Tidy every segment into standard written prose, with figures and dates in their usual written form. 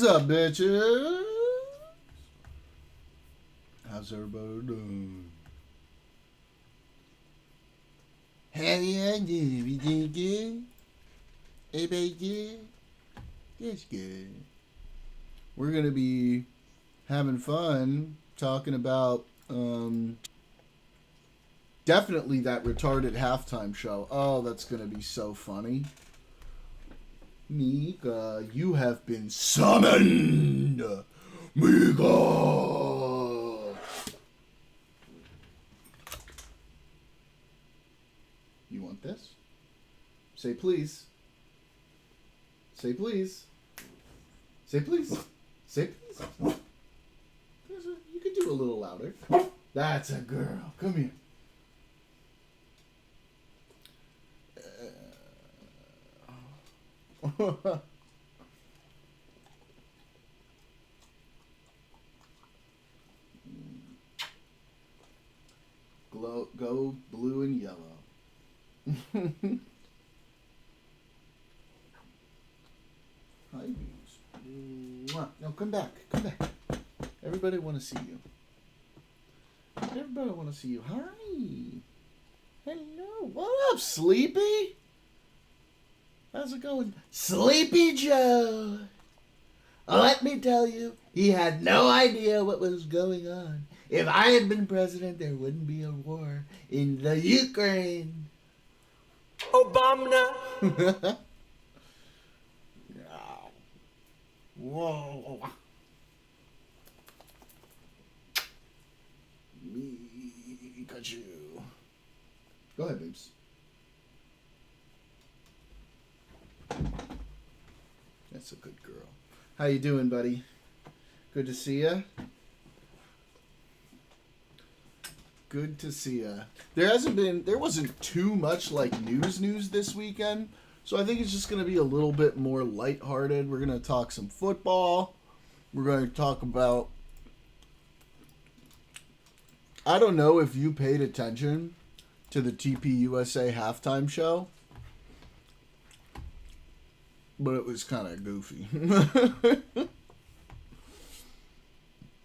up, bitches? How's everybody doing? How you doing? Everything good? Everybody good? That's good. We're gonna be having fun talking about definitely that retarded halftime show. Oh, that's gonna be so funny. Mika, you have been summoned! Mika! You want this? Say please. Say please. Say please. Say please. You could do a little louder. That's a girl. Come here. Go blue and yellow. Hi, beans. No, come back. Come back. Everybody want to see you. Everybody want to see you. Hi. Hello. What up, Sleepy? How's it going? Sleepy Joe. Let me tell you, he had no idea what was going on. If I had been president, there wouldn't be a war in the Ukraine. Obama. Whoa. Pikachu. Go ahead, babes. That's a good girl. How you doing, buddy? Good to see ya. Good to see ya. There wasn't too much like news this weekend, so I think it's just gonna be a little bit more lighthearted. We're gonna talk some football. We're gonna talk about. I don't know if you paid attention to the TPUSA halftime show, but it was kind of goofy.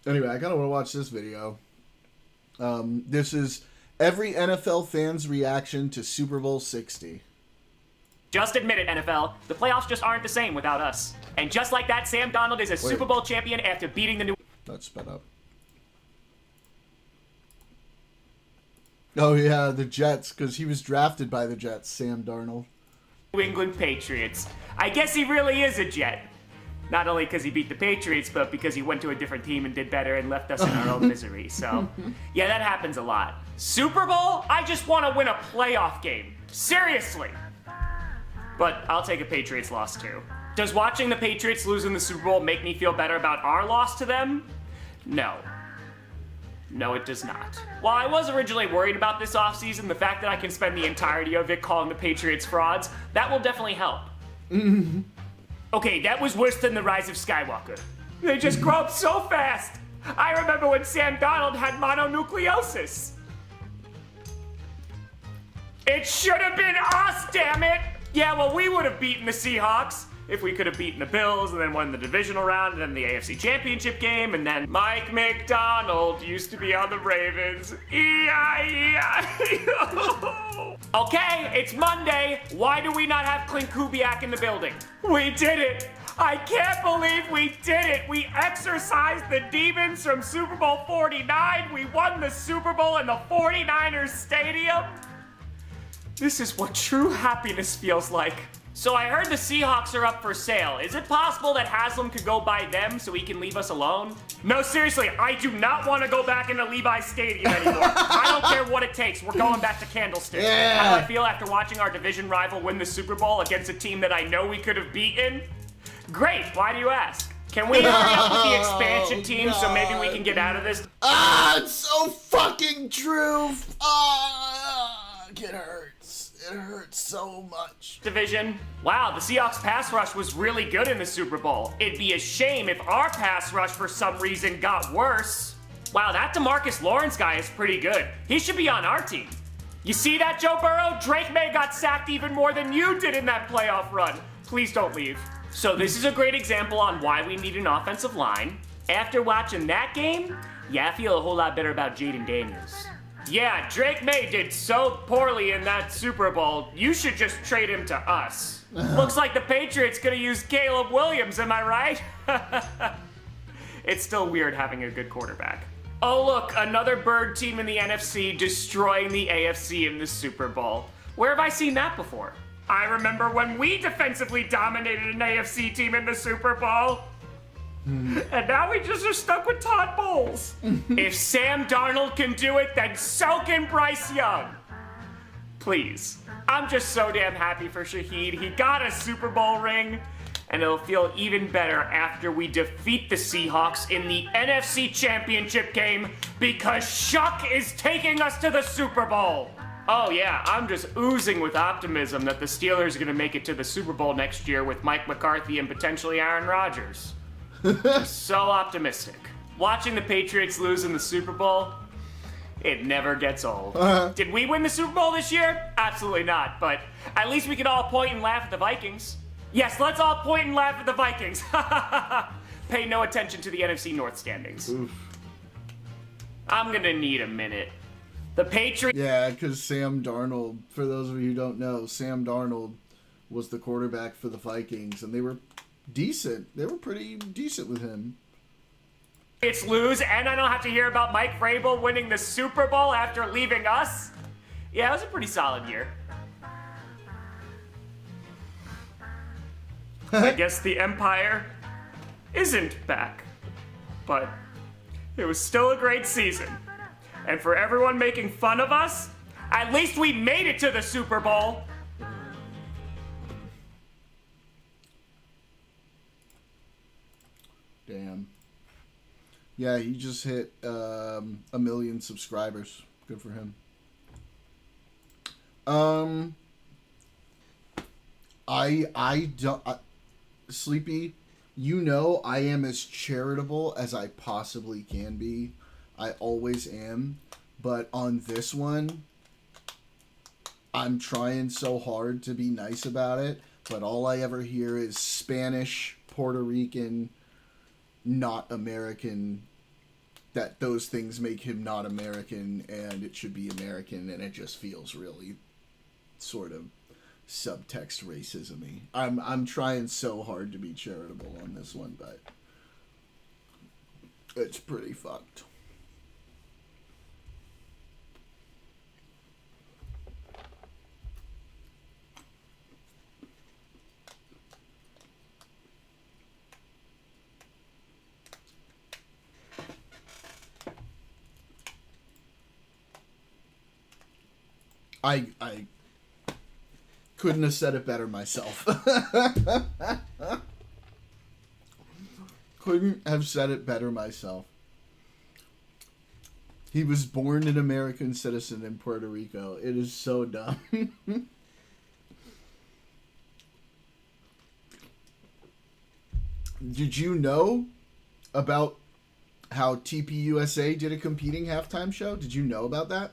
Anyway, I kind of want to watch this video. This is every NFL fan's reaction to Super Bowl 60. Just admit it, NFL. The playoffs just aren't the same without us. And just like that, Sam Darnold is a Super Bowl champion after beating the New... That's sped up. Oh, yeah, the Jets, because he was drafted by the Jets, Sam Darnold. New England Patriots. I guess he really is a Jet. Not only because he beat the Patriots, but because he went to a different team and did better and left us in our own misery. So, yeah, that happens a lot. Super Bowl? I just want to win a playoff game. Seriously. But I'll take a Patriots loss, too. Does watching the Patriots lose in the Super Bowl make me feel better about our loss to them? No. No, it does not. While I was originally worried about this offseason, the fact that I can spend the entirety of it calling the Patriots frauds, that will definitely help. Okay, that was worse than the rise of Skywalker. They just grow up so fast. I remember when Sam Darnold had mononucleosis. It should have been us, damn it! Yeah, well, we would have beaten the Seahawks if we could have beaten the Bills and then won the divisional round and then the AFC Championship game and then Mike McDonald used to be on the Ravens. E-I-E-I-O. Okay, it's Monday. Why do we not have Clint Kubiak in the building? We did it. I can't believe we did it. We exorcised the demons from Super Bowl 49. We won the Super Bowl in the 49ers stadium. This is what true happiness feels like. So I heard the Seahawks are up for sale. Is it possible that Haslam could go buy them so he can leave us alone? No, seriously, I do not want to go back into Levi's Stadium anymore. I don't care what it takes. We're going back to Candlestick. Yeah. How do I feel after watching our division rival win the Super Bowl against a team that I know we could have beaten? Great, why do you ask? Can we hurry up with the expansion team so maybe we can get out of this? It's so fucking true. It hurts. It hurts so much. Division. Wow, the Seahawks pass rush was really good in the Super Bowl. It'd be a shame if our pass rush for some reason got worse. Wow, that DeMarcus Lawrence guy is pretty good. He should be on our team. You see that, Joe Burrow? Drake May got sacked even more than you did in that playoff run. Please don't leave. So this is a great example on why we need an offensive line. After watching that game, yeah, I feel a whole lot better about Jaden Daniels. Yeah, Drake May did so poorly in that Super Bowl, you should just trade him to us. Looks like the Patriots could have used Caleb Williams, am I right? It's still weird having a good quarterback. Oh look, another bird team in the NFC destroying the AFC in the Super Bowl. Where have I seen that before? I remember when we defensively dominated an AFC team in the Super Bowl. And now we just are stuck with Todd Bowles. If Sam Darnold can do it, then so can Bryce Young. Please. I'm just so damn happy for Shaheed. He got a Super Bowl ring, and it'll feel even better after we defeat the Seahawks in the NFC Championship game because Shuck is taking us to the Super Bowl. Oh yeah, I'm just oozing with optimism that the Steelers are gonna make it to the Super Bowl next year with Mike McCarthy and potentially Aaron Rodgers. Just so optimistic. Watching the Patriots lose in the Super Bowl, it never gets old. Did we win the Super Bowl this year? Absolutely not, but at least we can all point and laugh at the Vikings. Yes, let's all point and laugh at the Vikings. Pay no attention to the NFC North standings. Oof. I'm gonna need a minute. The Patriots... Yeah, because Sam Darnold, for those of you who don't know, Sam Darnold was the quarterback for the Vikings, and they were decent. They were pretty decent with him. It's lose, and I don't have to hear about Mike Vrabel winning the Super Bowl after leaving us. Yeah, it was a pretty solid year. I guess the Empire isn't back, but it was still a great season. And for everyone making fun of us, at least we made it to the Super Bowl. Damn. Yeah, he just hit 1 million subscribers. Good for him. Sleepy, you know I am as charitable as I possibly can be. I always am. But on this one, I'm trying so hard to be nice about it, but all I ever hear is Spanish, Puerto Rican, not American, that those things make him not American and it should be American, and it just feels really sort of subtext racism-y. I'm trying so hard to be charitable on this one, but it's pretty fucked. I couldn't have said it better myself. Couldn't have said it better myself. He was born an American citizen in Puerto Rico. It is so dumb. Did you know about how TPUSA did a competing halftime show? Did you know about that?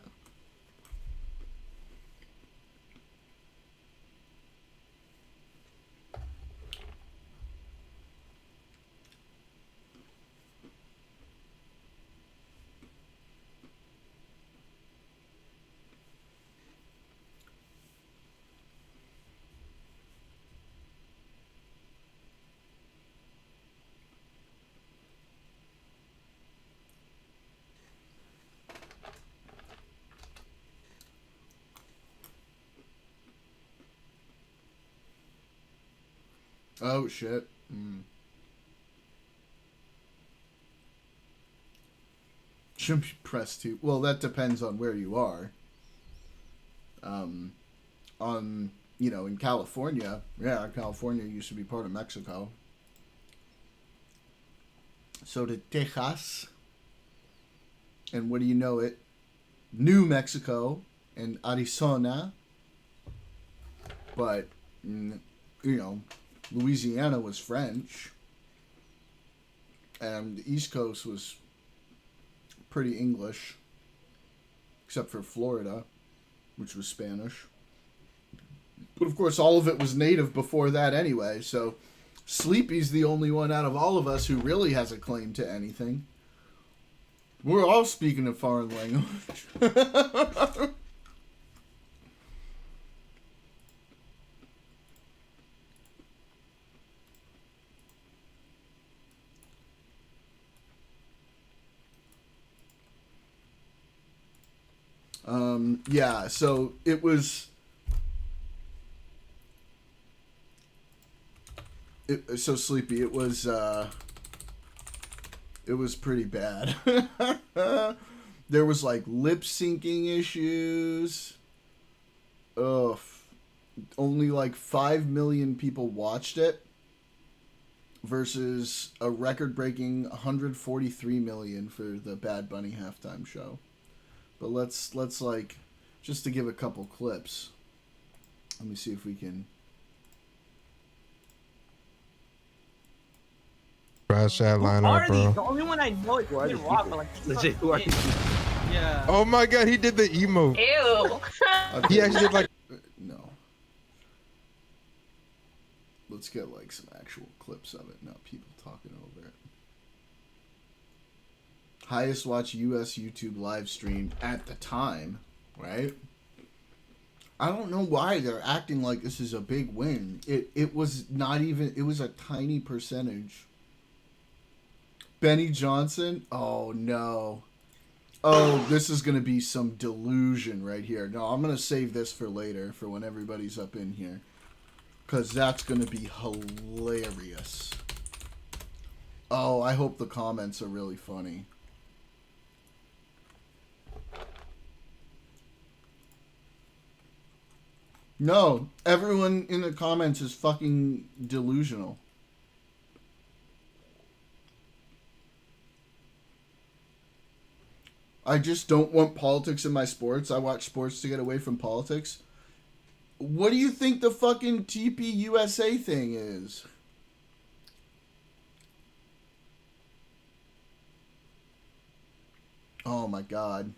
Oh, shit. Should be pressed to. Well, that depends on where you are. In California. Yeah, California used to be part of Mexico. So did Texas. And what do you know it? New Mexico and Arizona. But, Louisiana was French, and the East Coast was pretty English, except for Florida, which was Spanish. But of course, all of it was native before that anyway, so Sleepy's the only one out of all of us who really has a claim to anything. We're all speaking a foreign language. Yeah, so it was... so Sleepy, it was pretty bad. There was like lip syncing issues. Ugh. Only like 5 million people watched it versus a record-breaking 143 million for the Bad Bunny halftime show. But let's like, just to give a couple clips. Let me see if we can... Trash that Who lineup, are these? The bro. only one I know is Kid Rock, but like, Legit, who are these? yeah. Oh my god, he did the emo. Ew. He actually did like... No. Let's get like some actual clips of it, not people talking over it. Highest watched US YouTube live stream at the time, right? I don't know why they're acting like this is a big win. It was not even, it was a tiny percentage. Benny Johnson? Oh no. Oh, this is going to be some delusion right here. No, I'm going to save this for later, for when everybody's up in here. Because that's going to be hilarious. Oh, I hope the comments are really funny. No, everyone in the comments is fucking delusional. I just don't want politics in my sports. I watch sports to get away from politics. What do you think the fucking TPUSA thing is? Oh my god.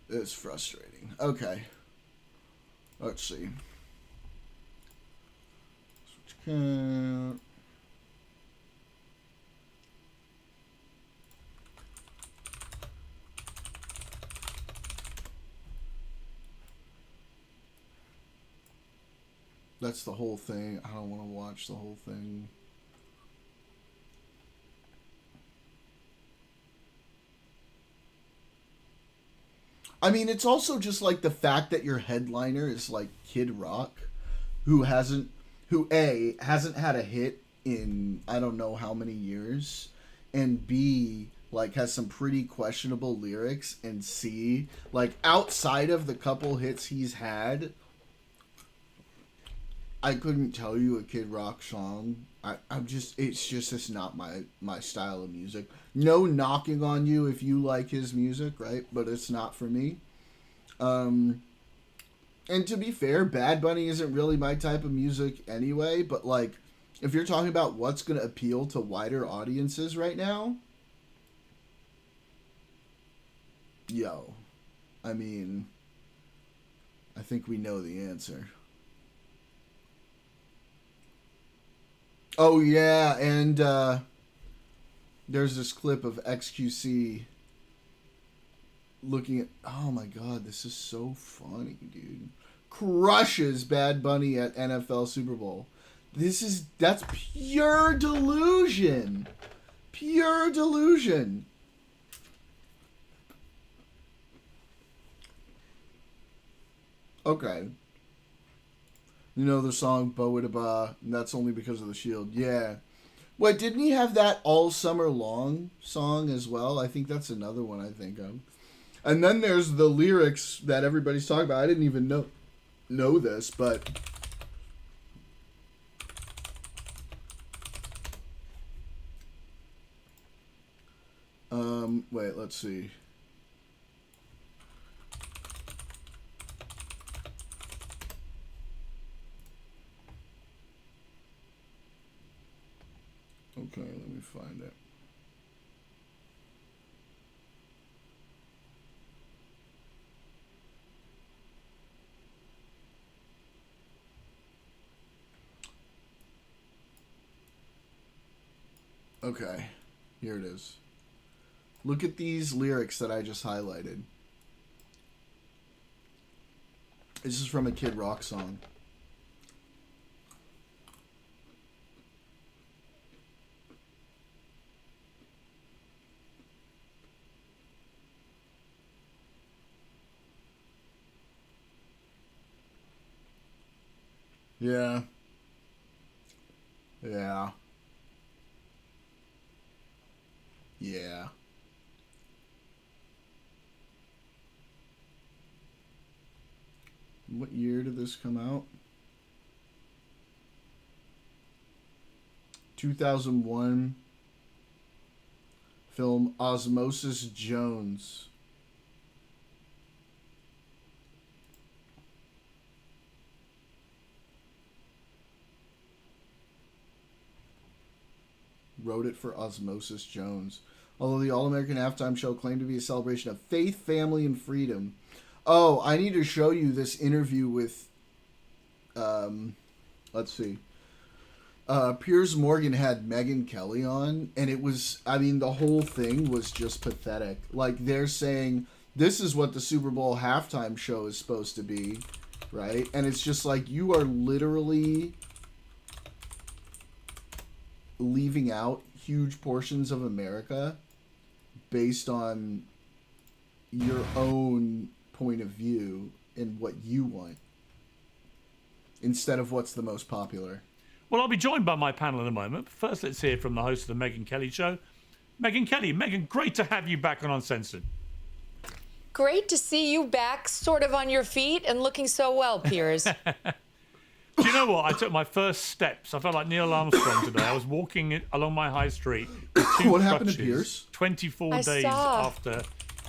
It's frustrating. Okay. Let's see. Switch count. That's the whole thing. I don't want to watch the whole thing. I mean, it's also just like the fact that your headliner is like Kid Rock, who hasn't had a hit in I don't know how many years, and B, like has some pretty questionable lyrics, and C, like outside of the couple hits he's had, I couldn't tell you a Kid Rock song. It's not my style of music. No knocking on you if you like his music, right? But it's not for me. And to be fair, Bad Bunny isn't really my type of music anyway, but like, if you're talking about what's going to appeal to wider audiences right now, yo, I mean, I think we know the answer. Oh yeah, and there's this clip of XQC looking at... Oh my god, this is so funny, dude. Crushes Bad Bunny at NFL Super Bowl. That's pure delusion. Pure delusion. Okay. You know the song Boa de Ba, and that's only because of the shield. Yeah. Wait, didn't he have that All Summer Long song as well? I think that's another one I think of. And then there's the lyrics that everybody's talking about. I didn't even know this, but... wait, let's see. Okay, let me find it. Okay, here it is. Look at these lyrics that I just highlighted. This is from a Kid Rock song. Yeah. Yeah. Yeah. What year did this come out? 2001. Film Osmosis Jones. Wrote it for Osmosis Jones. Although the All-American Halftime Show claimed to be a celebration of faith, family, and freedom. Oh, I need to show you this interview with, let's see. Piers Morgan had Megyn Kelly on, and it was, I mean, the whole thing was just pathetic. Like, they're saying, this is what the Super Bowl halftime show is supposed to be, right? And it's just like, you are literally leaving out huge portions of America based on your own point of view and what you want instead of what's the most popular. Well, I'll be joined by my panel in a moment. First, let's hear from the host of the Megyn Kelly Show. Megyn Kelly. Megyn, great to have you back on Uncensored. Great to see you back, sort of on your feet and looking so well, Piers. Do you know what? I took my first steps. I felt like Neil Armstrong today. I was walking along my high street with two What happened to crutches, Piers? 24 I days saw. after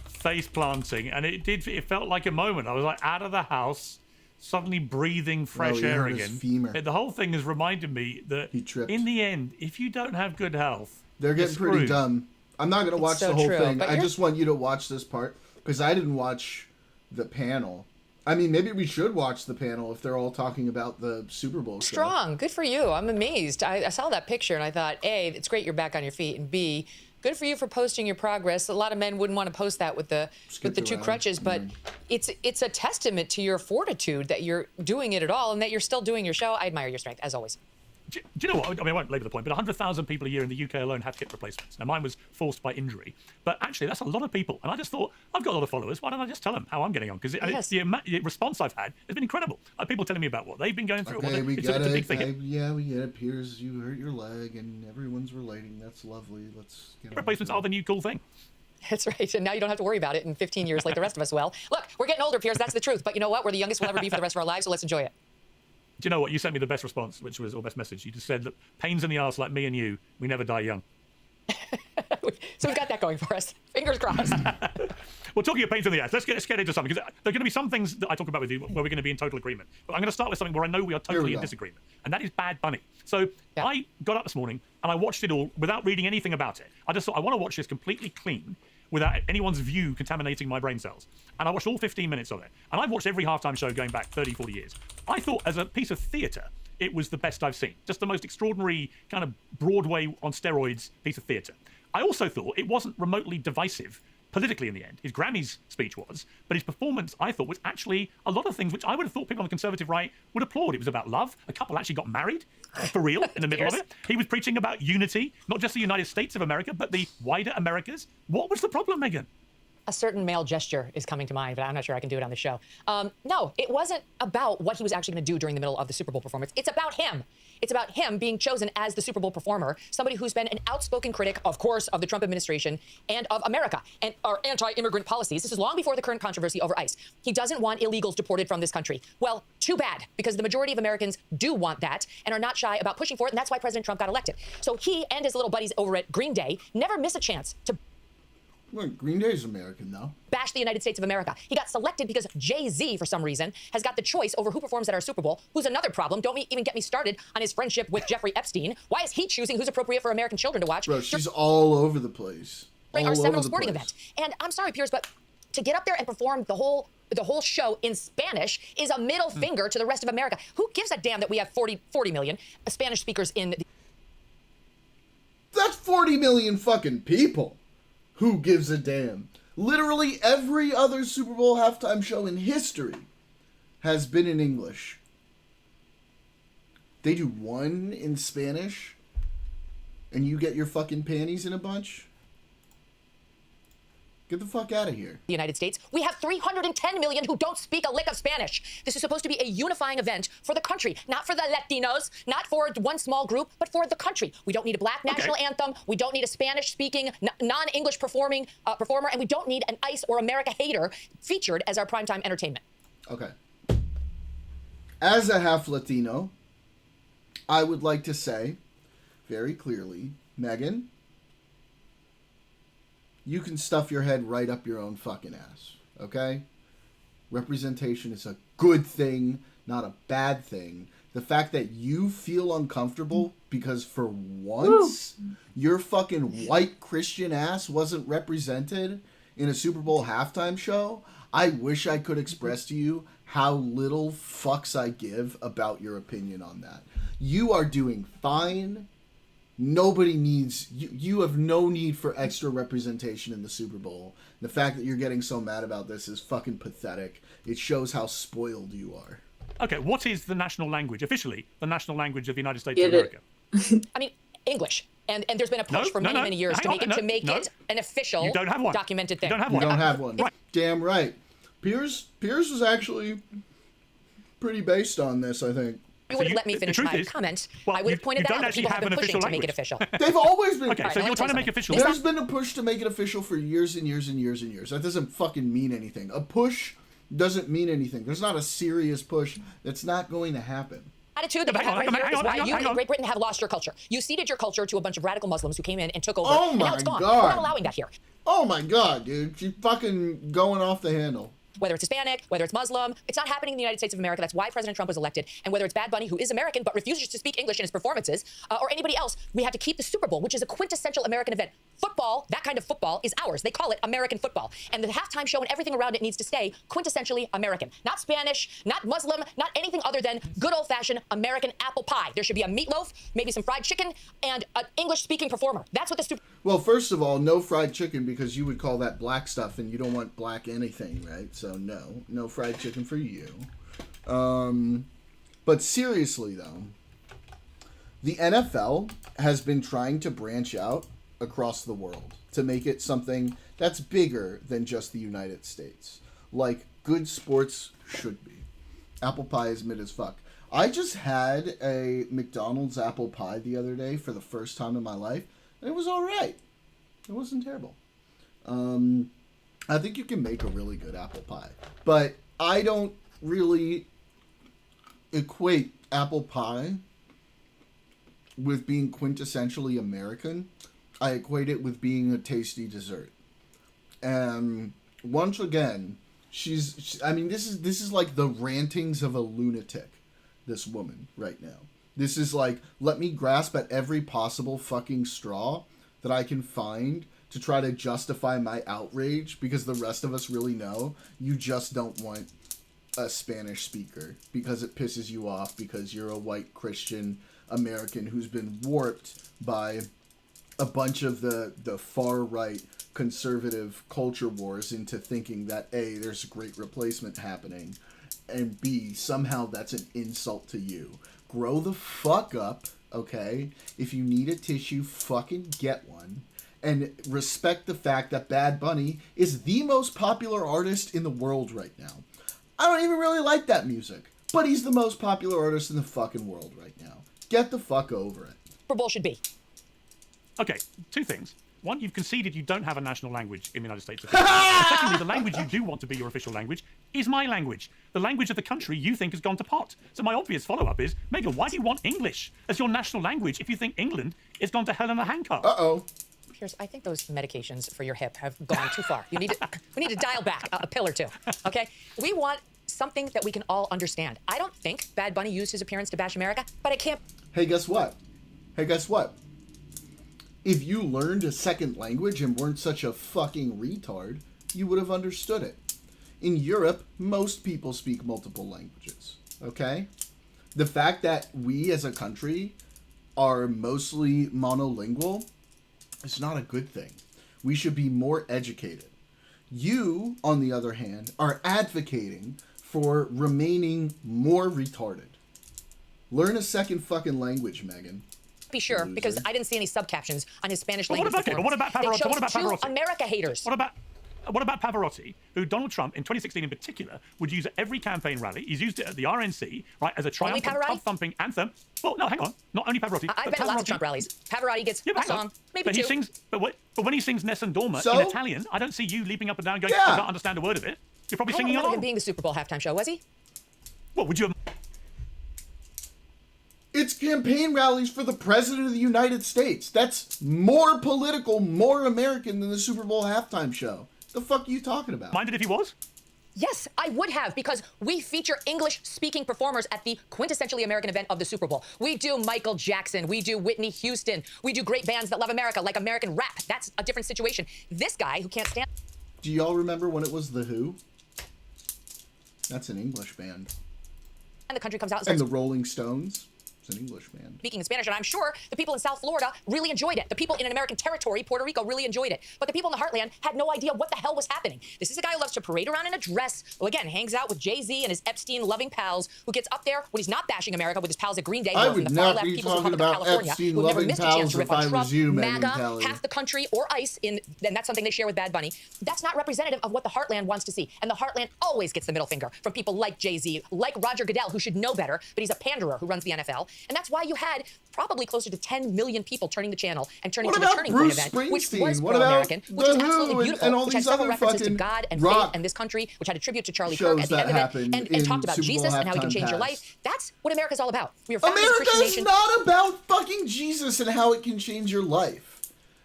face planting, and it felt like a moment. I was like out of the house, suddenly breathing fresh he air hurt his again. femur. The whole thing has reminded me that He tripped. in the end, if you don't have good health, They're getting you're pretty screwed. dumb. I'm not going to watch so the whole true, thing. but I you're- just want you to watch this part because I didn't watch the panel. I mean, maybe we should watch the panel if they're all talking about the Super Bowl show. Strong. Good for you. I'm amazed. I saw that picture and I thought, A, it's great you're back on your feet, and B, good for you for posting your progress. A lot of men wouldn't want to post that with the Skipped two around. crutches, but it's a testament to your fortitude that you're doing it at all and that you're still doing your show. I admire your strength, as always. Do you know what? I mean, I won't labour the point, but 100,000 people a year in the UK alone have hip replacements. Now, mine was forced by injury, but actually, that's a lot of people. And I just thought, I've got a lot of followers. Why don't I just tell them how I'm getting on? Because Yes. the response I've had has been incredible. People telling me about what they've been going through. Okay, we it's get a big it. thing. Yeah, we get it. Piers, you hurt your leg, and everyone's relating. That's lovely. Let's get Hip replacements are the new cool thing. That's right. And now you don't have to worry about it in 15 years like the rest of us will. Look, we're getting older, Piers. That's the truth. But you know what? We're the youngest we'll ever be for the rest of our lives, so let's enjoy it. Do you know what? You sent me the best response, or best message. You just said that pains in the arse like me and you, we never die young. So we've got that going for us. Fingers crossed. Well, talking of pains in the ass, let's get into something, because there are going to be some things that I talk about with you where we're going to be in total agreement. But I'm going to start with something where I know we are totally in go. disagreement, and that is Bad Bunny. So Yeah. I got up this morning and I watched it all without reading anything about it. I just thought, I want to watch this completely clean, without anyone's view contaminating my brain cells. And I watched all 15 minutes of it. And I've watched every halftime show going back 30, 40 years. I thought, as a piece of theatre, it was the best I've seen. Just the most extraordinary kind of Broadway on steroids piece of theatre. I also thought it wasn't remotely divisive politically in the end. His Grammys speech was, but his performance, I thought, was actually a lot of things which I would have thought people on the conservative right would applaud. It was about love. A couple actually got married, for real, in the middle of it. He was preaching about unity, not just the United States of America, but the wider Americas. What was the problem, Megyn? A certain male gesture is coming to mind, but I'm not sure I can do it on the show. No, it wasn't about what he was actually going to do during the middle of the Super Bowl performance. It's about him. It's about him being chosen as the Super Bowl performer, somebody who's been an outspoken critic, of course, of the Trump administration and of America and our anti-immigrant policies. This is long before the current controversy over ICE. He doesn't want illegals deported from this country. Well, too bad, because the majority of Americans do want that and are not shy about pushing for it, and that's why President Trump got elected. So he and his little buddies over at Green Day never miss a chance to Well, Green Day's American, though. bash the United States of America. He got selected because Jay-Z, for some reason, has got the choice over who performs at our Super Bowl, who's another problem. Don't even get me started on his friendship with Jeffrey Epstein. Why is he choosing who's appropriate for American children to watch Bro, she's all over the place. during All our over seminal the sporting place. event? And I'm sorry, Piers, but to get up there and perform the whole show in Spanish is a middle finger to the rest of America. Who gives a damn that we have 40 million Spanish speakers in the That's 40 million fucking people. Who gives a damn? Literally every other Super Bowl halftime show in history has been in English. They do one in Spanish, and you get your fucking panties in a bunch? Get the fuck out of here. The United States, we have 310 million who don't speak a lick of Spanish. This is supposed to be a unifying event for the country, not for the Latinos, not for one small group, but for the country. We don't need a black national anthem. We don't need a Spanish-speaking, non-English performer, and we don't need an ICE or America hater featured as our primetime entertainment. Okay. As a half Latino, I would like to say very clearly, Megan, you can stuff your head right up your own fucking ass, okay? Representation is a good thing, not a bad thing. The fact that you feel uncomfortable because for once your fucking white Christian ass wasn't represented in a Super Bowl halftime show, I wish I could express to you how little fucks I give about your opinion on that. You are doing fine. Nobody needs you have no need for extra representation in the Super Bowl. The fact that you're getting so mad about this is fucking pathetic. It shows how spoiled you are. Okay, what is the national language, officially, the national language of the United States of America? I mean, English. And there's been a push for many years to make it an official documented thing. You don't have You one. don't have one. Right. Damn right. Piers was actually pretty based on this, I think. You would have let me finish my comment. I would have pointed that out, but people have been pushing to make it official. They've always been. Okay, so you're trying to make official. There's been a push to make it official for years and years and years and years. That doesn't fucking mean anything. A push doesn't mean anything. There's not a serious push. That's not going to happen. Attitude that you have right here is why you in Great Britain have lost your culture. You ceded your culture to a bunch of radical Muslims who came in and took over, and now it's gone. We're not allowing that here. Oh my god, dude. She's fucking going off the handle. Whether it's Hispanic, whether it's Muslim, it's not happening in the United States of America. That's why President Trump was elected. And whether it's Bad Bunny, who is American but refuses to speak English in his performances, or anybody else, we have to keep the Super Bowl, which is a quintessential American event. Football, that kind of football, is ours. They call it American football. And the halftime show and everything around it needs to stay quintessentially American. Not Spanish, not Muslim, not anything other than good old-fashioned American apple pie. There should be a meatloaf, maybe some fried chicken, and an English-speaking performer. That's what the Super... Well, first of all, no fried chicken because you would call that black stuff and you don't want black anything, right? So no fried chicken for you. But seriously though, the NFL has been trying to branch out across the world to make it something that's bigger than just the United States. Like good sports should be. Apple pie is mid as fuck. I just had a McDonald's apple pie the other day for the first time in my life. And it was all right. It wasn't terrible. I think you can make a really good apple pie. But I don't really equate apple pie with being quintessentially American. I equate it with being a tasty dessert. And once again, this is like the rantings of a lunatic, this woman right now. This is like, let me grasp at every possible fucking straw that I can find to try to justify my outrage because the rest of us really know you just don't want a Spanish speaker because it pisses you off because you're a white Christian American who's been warped by a bunch of the far-right conservative culture wars into thinking that A, there's a great replacement happening, and B, somehow that's an insult to you. Grow the fuck up, okay? If you need a tissue, fucking get one. And respect the fact that Bad Bunny is the most popular artist in the world right now. I don't even really like that music, but he's the most popular artist in the fucking world right now. Get the fuck over it. Super Bowl should be. Okay, two things. One, you've conceded you don't have a national language in the United States. Secondly, the language you do want to be your official language is my language. The language of the country you think has gone to pot. So my obvious follow-up is, Megan, why do you want English as your national language if you think England has gone to hell in a handcart? Uh-oh. Piers, I think those medications for your hip have gone too far. We need to dial back a pill or two, okay? We want something that we can all understand. I don't think Bad Bunny used his appearance to bash America, but I can't... Hey, guess what? If you learned a second language and weren't such a fucking retard, you would have understood it. In Europe, most people speak multiple languages, okay? The fact that we as a country are mostly monolingual It's not a good thing. We should be more educated. You, on the other hand, are advocating for remaining more retarded. Learn a second fucking language, Megan. Be sure, because I didn't see any subcaptions on his Spanish But language. what about Pavarotti? They chose What about two Pavarotti? America haters. What about Pavarotti, who Donald Trump in 2016 in particular would use at every campaign rally? He's used it at the RNC, right, as a triumphant, pub-thumping anthem. Well, no, hang on. Not only Pavarotti. I've been at lots of Trump rallies. Pavarotti gets a song, maybe but two. He sings, but when he sings Nessun Dorma So? in Italian, I don't see you leaping up and down going, Yeah. I don't understand a word of it. You're probably I don't singing remember him along. being the Super Bowl halftime show, was he? What, would you have... It's campaign rallies for the President of the United States. That's more political, more American than the Super Bowl halftime show. The fuck are you talking about? minded if he was? Yes, I would have, because we feature English-speaking performers at the quintessentially American event of the Super Bowl. We do Michael Jackson, we do Whitney Houston, we do great bands that love America, like American rap. That's a different situation. This guy who can't stand... Do y'all remember when it was The Who? That's an English band. And the country comes out and And starts the Rolling Stones? It's an English band. speaking in Spanish, and I'm sure the people in South Florida really enjoyed it. The people in an American territory, Puerto Rico, really enjoyed it. But the people in the heartland had no idea what the hell was happening. This is a guy who loves to parade around in a dress, who again hangs out with Jay-Z and his Epstein-loving pals, who gets up there when he's not bashing America with his pals at Green Day, I who are from would the far not left be People's talking Republic of about California, who never Epstein-loving missed a chance pals to rip if I on was Trump, you, Megyn MAGA, Kelly. half the country, or ICE, and that's something they share with Bad Bunny. That's not representative of what the heartland wants to see. And the heartland always gets the middle finger from people like Jay-Z, like Roger Goodell, who should know better, but he's a panderer who runs the NFL. And that's why you had probably closer to 10 million people turning the channel and turning What to the about Turning Bruce Point event, which Springsteen? was What about pro-American, which The was Who absolutely beautiful, and all which had these several other references to fucking God and rock faith and this country, which had a tribute to Charlie shows Kirk at the that end of it, happened and in talked about Super Bowl Jesus and how he can halftime change your pass. life. That's what America's all about. We are founded as a America Christian is nation. not about fucking Jesus and how it can change your life.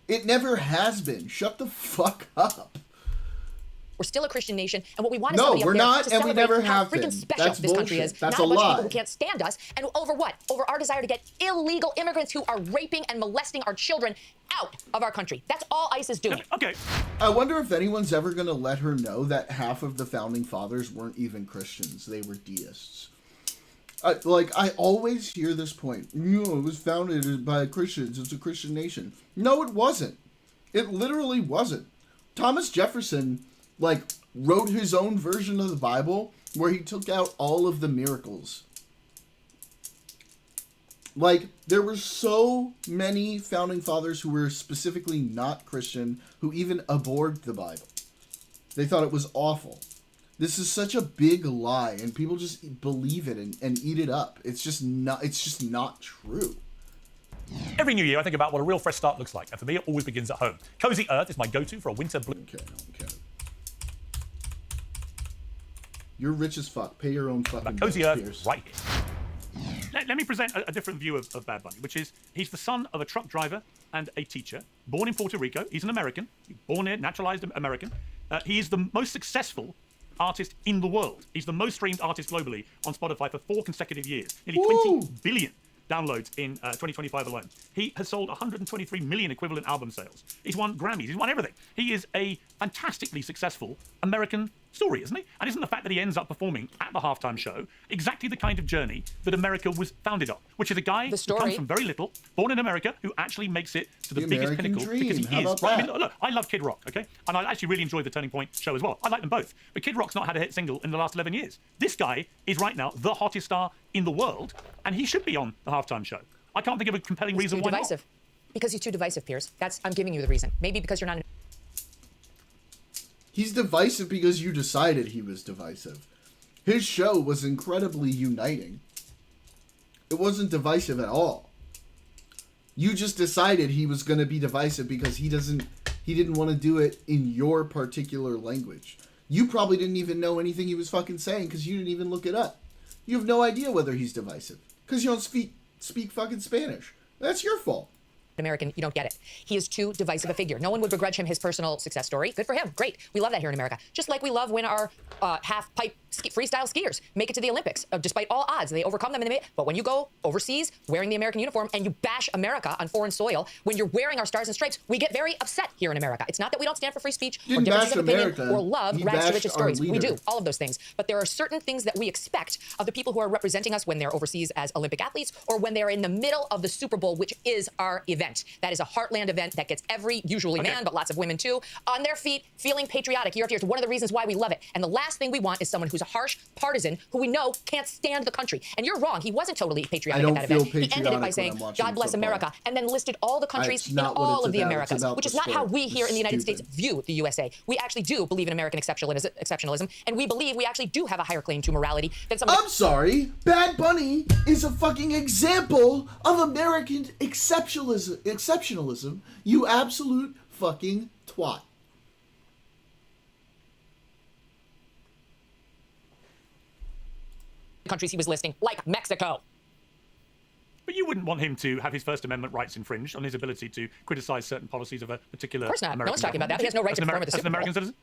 It never has been. Shut the fuck up. We're still a Christian nation, and what we want is No, somebody we're up there not, to and we celebrate never how have freaking been. special That's this country bullshit. is. That's not a bunch of lie. people who can't stand us, and over what? Over our desire to get illegal immigrants who are raping and molesting our children out of our country. That's all ICE is doing. Okay. I wonder if anyone's ever going to let her know that half of the founding fathers weren't even Christians. They were deists. I always hear this point. You know, it was founded by Christians. It's a Christian nation. No, it wasn't. It literally wasn't. Thomas Jefferson, wrote his own version of the Bible where he took out all of the miracles. There were so many founding fathers who were specifically not Christian who even abhorred the Bible. They thought it was awful. This is such a big lie, and people just believe it and eat it up. It's just not true. Every new year, I think about what a real fresh start looks like, and for me, it always begins at home. Cozy Earth is my go-to for a winter blue. Okay. You're rich as fuck. Pay your own fucking Cozy bills, Earth Pierce. right here. Let me present a different view of Bad Bunny, which is he's the son of a truck driver and a teacher, born in Puerto Rico. He's an American, born here, naturalized American. He is the most successful artist in the world. He's the most streamed artist globally on Spotify for 4 consecutive years. Nearly 20 billion downloads in 2025 alone. He has sold 123 million equivalent album sales. He's won Grammys. He's won everything. He is a fantastically successful American story, isn't he? And isn't the fact that he ends up performing at the halftime show exactly the kind of journey that America was founded on? Which is a guy who comes from very little, born in America, who actually makes it to the biggest American pinnacle dream. because he How is. about Right? I that? mean, look, I love Kid Rock, okay? And I actually really enjoyed the Turning Point show as well. I like them both. But Kid Rock's not had a hit single in the last 11 years. This guy is right now the hottest star in the world, and he should be on the halftime show. I can't think of a compelling reason why divisive. Because he's too divisive, Piers. I'm giving you the reason. Maybe because you're not. He's divisive because you decided he was divisive. His show was incredibly uniting. It wasn't divisive at all. You just decided he was going to be divisive because he didn't want to do it in your particular language. You probably didn't even know anything he was fucking saying because you didn't even look it up. You have no idea whether he's divisive because you don't speak fucking Spanish. That's your fault. American, you don't get it. He is too divisive a figure. No one would begrudge him his personal success story. Good for him. Great. We love that here in America. Just like we love when our half-pipe freestyle skiers make it to the Olympics. Despite all odds, they overcome them in the mid. But when you go overseas wearing the American uniform and you bash America on foreign soil, when you're wearing our stars and stripes, we get very upset here in America. It's not that we don't stand for free speech or differences of opinion or love rags to riches stories. We do, all of those things. But there are certain things that we expect of the people who are representing us when they're overseas as Olympic athletes or when they're in the middle of the Super Bowl, which is our event. event. That is a heartland event that gets every, usually man, but lots of women too, on their feet, feeling patriotic year after year. It's one of the reasons why we love it. And the last thing we want is someone who's a harsh partisan who we know can't stand the country. And you're wrong. He wasn't totally patriotic at that event. He ended it by saying, God bless America, and then listed all the countries in all of the Americas, which is not how we here in the United States view the USA. We actually do believe in American exceptionalism, and we believe we actually do have a higher claim to morality than some of the— I'm sorry, Bad Bunny is a fucking example of American exceptionalism, you absolute fucking twat. countries he was listing, like Mexico. But you wouldn't want him to have his First Amendment rights infringed on his ability to criticize certain policies of a particular Of course not. American No one's talking about that. He has no right to perform at the as an Super Bowl. American citizen?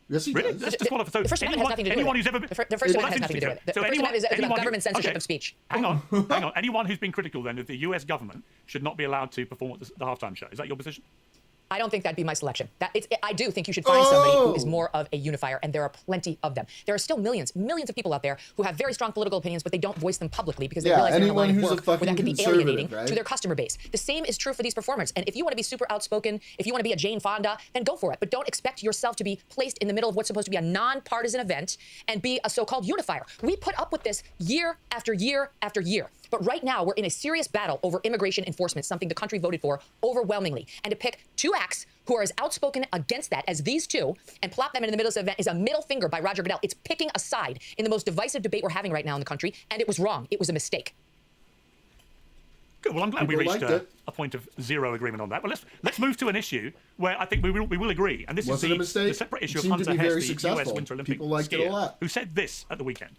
Yes, he Really? does. That's disqualified. So The First Amendment has nothing to do anyone with who's ever it. The First Amendment has nothing to do with it. The First Amendment is about government censorship of speech. Hang on, hang on. Anyone who's been critical then of the U.S. government should not be allowed to perform at the halftime show. Is that your position? I don't think that'd be my selection. I do think you should find somebody who is more of a unifier, and there are plenty of them. There are still millions of people out there who have very strong political opinions, but they don't voice them publicly because they realize they're in a line of work where that can be alienating to their customer base. The same is true for these performers. And if you want to be super outspoken, if you want to be a Jane Fonda, then go for it. But don't expect yourself to be placed in the middle of what's supposed to be a non-partisan event and be a so-called unifier. We put up with this year after year after year. But right now, we're in a serious battle over immigration enforcement, something the country voted for overwhelmingly. And to pick two acts who are as outspoken against that as these two and plop them in the middle of the event is a middle finger by Roger Goodell. It's picking a side in the most divisive debate we're having right now in the country, and it was wrong. It was a mistake. Good. Well, I'm glad we reached a point of zero agreement on that. But let's move to an issue where I think we will agree. And this is the separate issue of Hunter Hess, the US Winter Olympic skier, who said this at the weekend.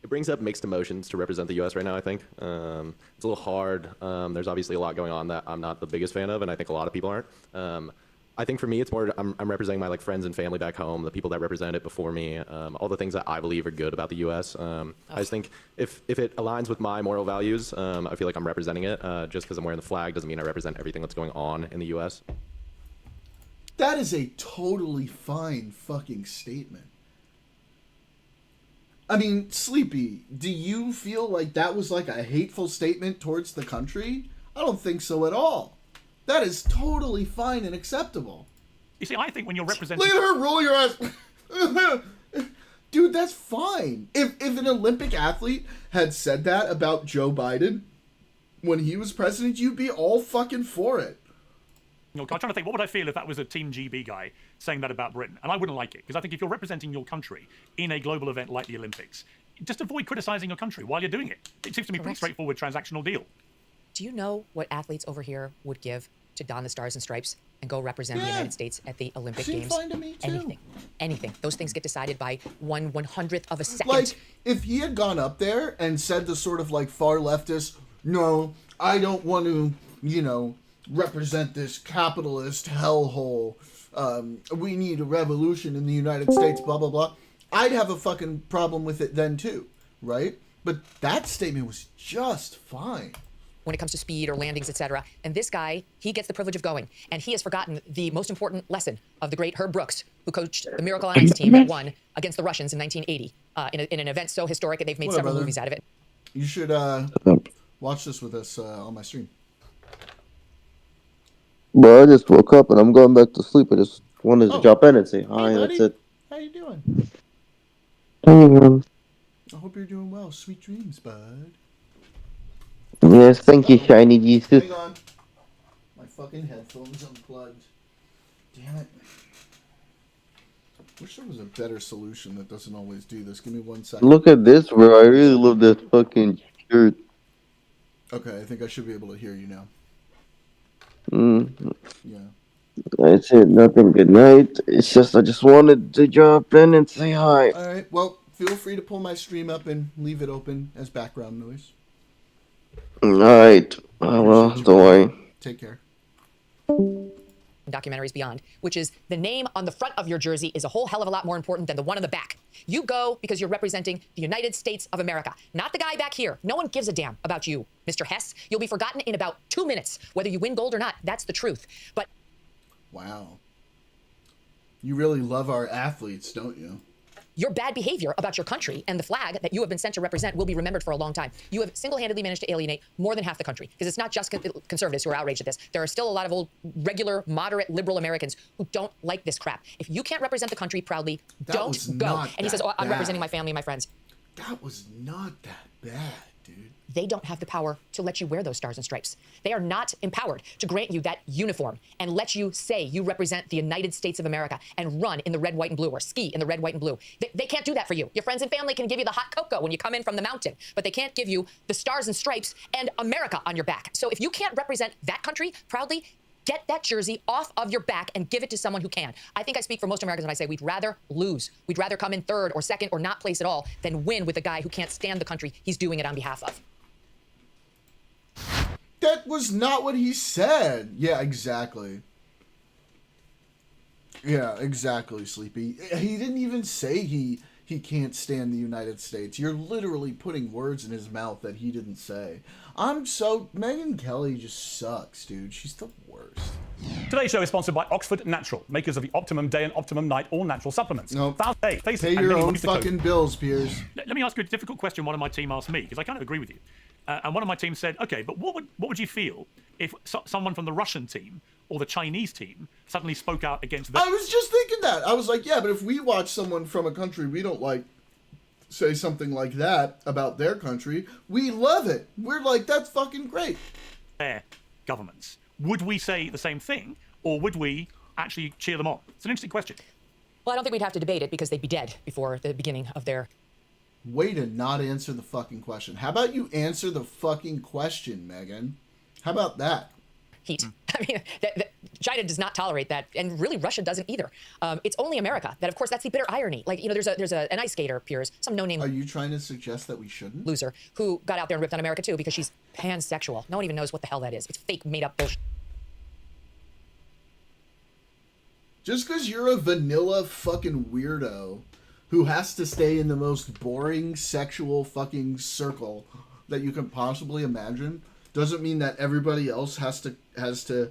It brings up mixed emotions to represent the U.S. right now, I think. It's a little hard. There's obviously a lot going on that I'm not the biggest fan of, and I think a lot of people aren't. I think for me, it's more I'm representing my friends and family back home, the people that represented it before me, all the things that I believe are good about the U.S. I just think if it aligns with my moral values, I feel like I'm representing it. Just because I'm wearing the flag doesn't mean I represent everything that's going on in the U.S. That is a totally fine fucking statement. I mean, Sleepy, do you feel like that was like a hateful statement towards the country? I don't think so at all. That is totally fine and acceptable. You see, I think when you're representing... Look at her roll your ass. Dude, that's fine. If an Olympic athlete had said that about Joe Biden when he was president, you'd be all fucking for it. I'm trying to think, what would I feel if that was a Team GB guy saying that about Britain? And I wouldn't like it, because I think if you're representing your country in a global event like the Olympics, just avoid criticizing your country while you're doing it. It seems to me a pretty straightforward transactional deal. Do you know what athletes over here would give to don the stars and stripes and go represent the United States at the Olympic Games? Fine to me too. Anything. Those things get decided by 1/100th of a second. Like, if he had gone up there and said the sort of far leftist, no, I don't want to, represent this capitalist hellhole. We need a revolution in the United States, blah, blah, blah. I'd have a fucking problem with it then too, right? But that statement was just fine. When it comes to speed or landings, etc. And this guy, he gets the privilege of going. And he has forgotten the most important lesson of the great Herb Brooks, who coached the Miracle on Ice team that won against the Russians in 1980 in an event so historic, and they've made several movies out of it. You should watch this with us on my stream. Bro, I just woke up and I'm going back to sleep. I just wanted to drop in and say hi. That's it. How you doing? I hope you're doing well. Sweet dreams, bud. Yes, thank you, Shiny Jesus. Hang on. My fucking headphones unplugged. Damn it. Wish there was a better solution that doesn't always do this. Give me 1 second. Look at this, bro. I really love this fucking shirt. Okay, I think I should be able to hear you now. Yeah. That's it. Nothing. Good night. It's just I just wanted to drop in and say hi. All right. Well, feel free to pull my stream up and leave it open as background noise. All right. Well, don't worry. Take care. Documentaries beyond, which is the name on the front of your jersey is a whole hell of a lot more important than the one on the back. You go because you're representing the United States of America, not the guy back here. No one gives a damn about you, Mr. Hess. You'll be forgotten in about 2 minutes, whether you win gold or not. That's the truth. But wow, you really love our athletes, don't you? your bad behavior about your country and the flag that you have been sent to represent will be remembered for a long time. You have single-handedly managed to alienate more than half the country, because it's not just conservatives who are outraged at this. There are still a lot of old, regular, moderate, liberal Americans who don't like this crap. If you can't represent the country proudly, don't go. And he says, oh, I'm representing my family and my friends. That was not that bad, dude. They don't have the power to let you wear those stars and stripes. They are not empowered to grant you that uniform and let you say you represent the United States of America and run in the red, white, and blue, or ski in the red, white, and blue. They can't do that for you. Your friends and family can give you the hot cocoa when you come in from the mountain, but they can't give you the stars and stripes and America on your back. So if you can't represent that country proudly, get that jersey off of your back and give it to someone who can. I think I speak for most Americans when I say we'd rather lose. We'd rather come in third or second or not place at all than win with a guy who can't stand the country he's doing it on behalf of. That was not what he said. Yeah, exactly. Yeah, exactly, Sleepy. He didn't even say he can't stand the United States. You're literally putting words in his mouth that he didn't say. Megyn Kelly just sucks, dude. She's the worst. Today's show is sponsored by Oxford Natural, makers of the Optimum Day and Optimum Night all natural supplements. Nope. Pay Pay your own fucking bills, Piers. Let me ask you a difficult question one of my team asked me, because I kind of agree with you. And one of my team said, okay, but what would you feel if someone from the Russian team or the Chinese team suddenly spoke out against them? I was just thinking that. I was like, yeah, but if we watch someone from a country we don't like say something like that about their country, we love it. We're like, that's fucking great. Their governments. Would we say the same thing, or would we actually cheer them on? It's an interesting question. Well, I don't think we'd have to debate it because they'd be dead before the beginning of their... Way to not answer the fucking question. How about you answer the fucking question, Megan? How about that? Heat. I mean, China does not tolerate that, and really Russia doesn't either. It's only America that, of course, that's the bitter irony. Like, you know, there's an ice skater, Piers, some no-name... Are you trying to suggest that we shouldn't? ...loser who got out there and ripped on America, too, because she's pansexual. No one even knows what the hell that is. It's fake, made-up bullshit. Just because you're a vanilla fucking weirdo who has to stay in the most boring sexual fucking circle that you can possibly imagine doesn't mean that everybody else has to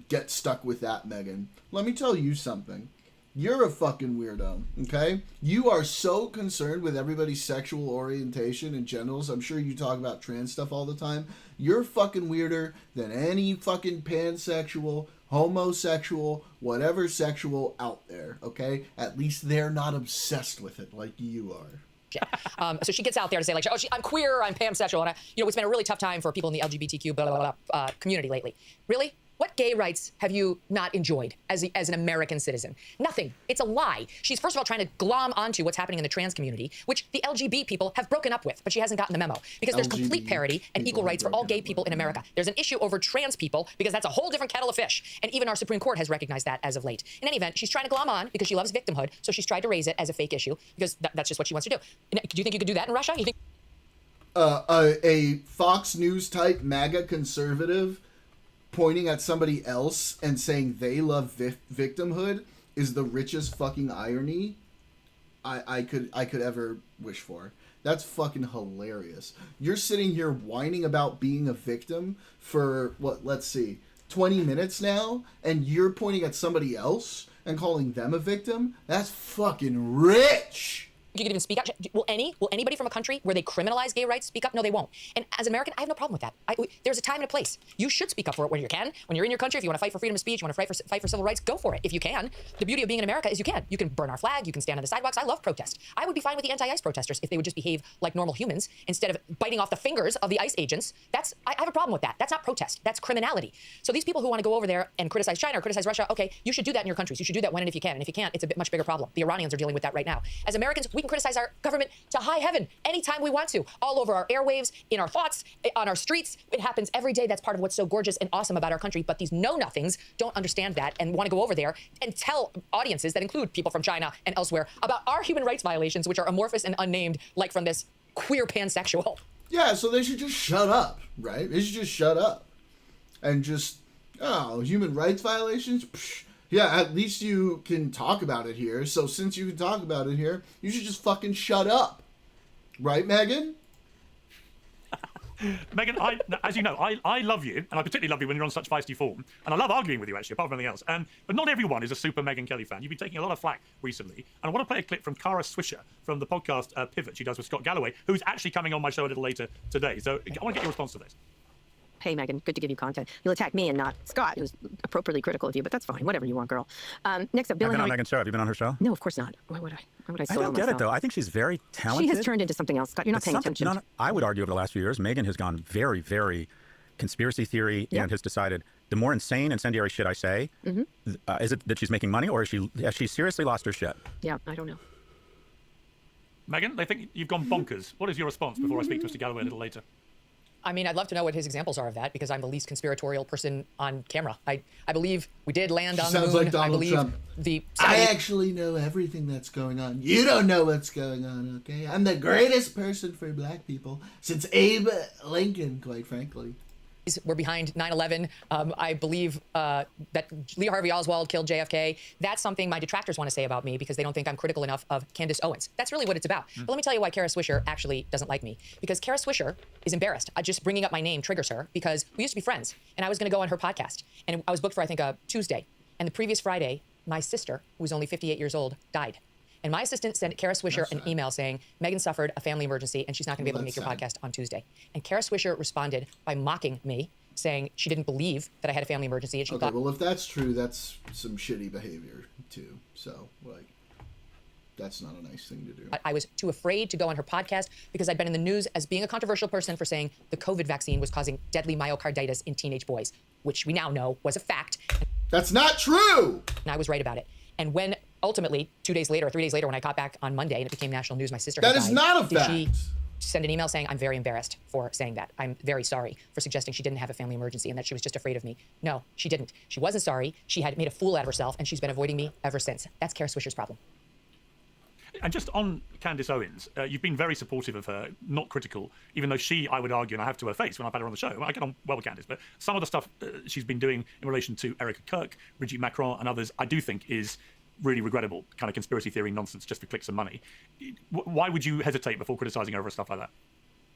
get stuck with that, Megan. Let me tell you something. You're a fucking weirdo, okay? You are so concerned with everybody's sexual orientation and genitals. I'm sure you talk about trans stuff all the time. You're fucking weirder than any fucking pansexual, homosexual, whatever sexual out there, okay? At least they're not obsessed with it like you are. So she gets out there to say, like, oh, I'm queer, I'm pansexual, and it's been a really tough time for people in the LGBTQ community lately. Really? What gay rights have you not enjoyed as an American citizen? Nothing. It's a lie. She's, first of all, trying to glom onto what's happening in the trans community, which the LGBT people have broken up with, but she hasn't gotten the memo. Because there's complete parity and equal rights for all gay people in America. There's an issue over trans people, because that's a whole different kettle of fish. And even our Supreme Court has recognized that as of late. In any event, she's trying to glom on because she loves victimhood, so she's tried to raise it as a fake issue, because that's just what she wants to do. Do you think you could do that in Russia? You think... A Fox News type MAGA conservative pointing at somebody else and saying they love victimhood is the richest fucking irony I could ever wish for. That's fucking hilarious. You're sitting here whining about being a victim for what, let's see, 20 minutes now, and you're pointing at somebody else and calling them a victim? That's fucking rich. You could even speak out. Will anybody from a country where they criminalize gay rights speak up? No, they won't. And as an American, I have no problem with that. There's a time and a place. You should speak up for it when you can. When you're in your country, if you want to fight for freedom of speech, you want to fight for civil rights, go for it. If you can. The beauty of being in America is you can. You can burn our flag. You can stand on the sidewalks. I love protest. I would be fine with the anti-ICE protesters if they would just behave like normal humans instead of biting off the fingers of the ICE agents. I have a problem with that. That's not protest. That's criminality. So these people who want to go over there and criticize China or criticize Russia, okay, you should do that in your countries. You should do that when and if you can. And if you can't, it's a much bigger problem. The Iranians are dealing with that right now. As Americans, we can criticize our government to high heaven anytime we want to, all over our airwaves, in our thoughts, on our streets. It happens every day. That's part of what's so gorgeous and awesome about our country. But these know-nothings don't understand that and want to go over there and tell audiences that include people from China and elsewhere about our human rights violations, which are amorphous and unnamed, like from this queer pansexual. Yeah, so they should just shut up, right? They should just shut up and just, human rights violations? Psh. Yeah, at least you can talk about it here. So since you can talk about it here, you should just fucking shut up. Right, Megan? Megan, as you know, I love you, and I particularly love you when you're on such feisty form, and I love arguing with you, actually, apart from anything else. But not everyone is a super Megyn Kelly fan. You've been taking a lot of flack recently, and I want to play a clip from Kara Swisher from the podcast Pivot she does with Scott Galloway, who's actually coming on my show a little later today. So I want to get your response to this. Hey, Megan, good to give you content. You'll attack me and not Scott, who's appropriately critical of you, but that's fine. Whatever you want, girl. Next up, Bill. I've been on Megan's show. Have you been on her show? No, of course not. Why would I? Why would I soil I don't get myself? it, though. I think she's very talented. She has turned into something else, Scott. You're not paying attention. No, I would argue over the last few years, Megan has gone very, very conspiracy theory and has decided the more insane, incendiary shit I say, is it that she's making money, or has she seriously lost her shit? Yeah, I don't know. Megan, they think you've gone bonkers. What is your response before I speak to Mr. Galloway a little later? I mean, I'd love to know what his examples are of that, because I'm the least conspiratorial person on camera. I believe we did land on the moon. Sounds like Donald I believe Trump. I actually know everything that's going on. You don't know what's going on, okay? I'm the greatest person for black people since Abe Lincoln, quite frankly. We're behind 9/11. I believe that Lee Harvey Oswald killed JFK. That's something my detractors want to say about me because they don't think I'm critical enough of Candace Owens. That's really what it's about. But let me tell you why Kara Swisher actually doesn't like me. Because Kara Swisher is embarrassed. Just bringing up my name triggers her because we used to be friends. And I was going to go on her podcast. And I was booked for, I think, a Tuesday. And the previous Friday, my sister, who was only 58 years old, died. And my assistant sent Kara Swisher an email saying, Megan suffered a family emergency and she's not going to be able to make your podcast on Tuesday. And Kara Swisher responded by mocking me, saying she didn't believe that I had a family emergency. And she thought, well, if that's true, that's some shitty behavior, too. So, that's not a nice thing to do. I was too afraid to go on her podcast because I'd been in the news as being a controversial person for saying the COVID vaccine was causing deadly myocarditis in teenage boys, which we now know was a fact. That's not true! And I was right about it. And when ultimately, 2 days later or 3 days later, when I got back on Monday and it became national news, my sister had That is died, not a did fact! she send an email saying, I'm very embarrassed for saying that. I'm very sorry for suggesting she didn't have a family emergency and that she was just afraid of me. No, she didn't. She wasn't sorry. She had made a fool out of herself and she's been avoiding me ever since. That's Kara Swisher's problem. And just on Candace Owens, you've been very supportive of her, not critical, even though she, I would argue, and I have to her face when I've had her on the show, I get on well with Candace, but some of the stuff she's been doing in relation to Erica Kirk, Brigitte Macron, and others, I do think is really regrettable, kind of conspiracy theory nonsense just for clicks and money. Why would you hesitate before criticizing her over stuff like that?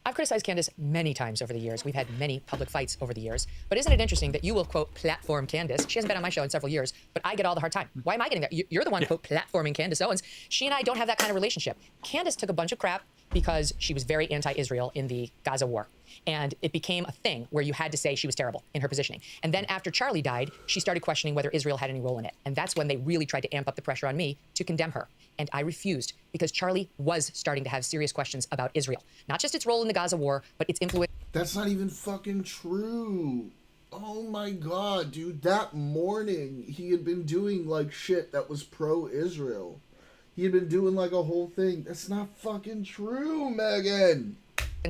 I've criticized Candace many times over the years. We've had many public fights over the years. But isn't it interesting that you will, quote, platform Candace? She hasn't been on my show in several years, but I get all the hard time. Why am I getting that? You're the one, quote, platforming Candace Owens. She and I don't have that kind of relationship. Candace took a bunch of crap because she was very anti-Israel in the Gaza war. And it became a thing where you had to say she was terrible in her positioning. And then after Charlie died, she started questioning whether Israel had any role in it. And that's when they really tried to amp up the pressure on me to condemn her. And I refused because Charlie was starting to have serious questions about Israel. Not just its role in the Gaza war, but its influence. That's not even fucking true. Oh my god, dude. That morning, he had been doing, shit that was pro-Israel. He had been doing, a whole thing. That's not fucking true, Megan.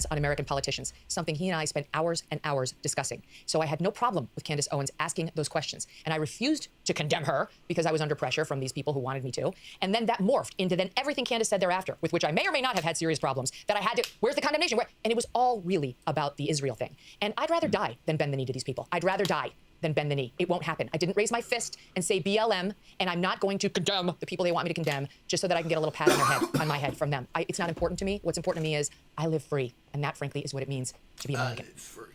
On American politicians, something he and I spent hours and hours discussing. So I had no problem with Candace Owens asking those questions. And I refused to condemn her because I was under pressure from these people who wanted me to. And then that morphed into then everything Candace said thereafter, with which I may or may not have had serious problems, that I had to, where's the condemnation? And it was all really about the Israel thing. And I'd rather die than bend the knee to these people. I'd rather die than bend the knee. It won't happen. I didn't raise my fist and say BLM, and I'm not going to condemn the people they want me to condemn just so that I can get a little pat on my head from them. It's not important to me. What's important to me is I live free, and that, frankly, is what it means to be American. I live free.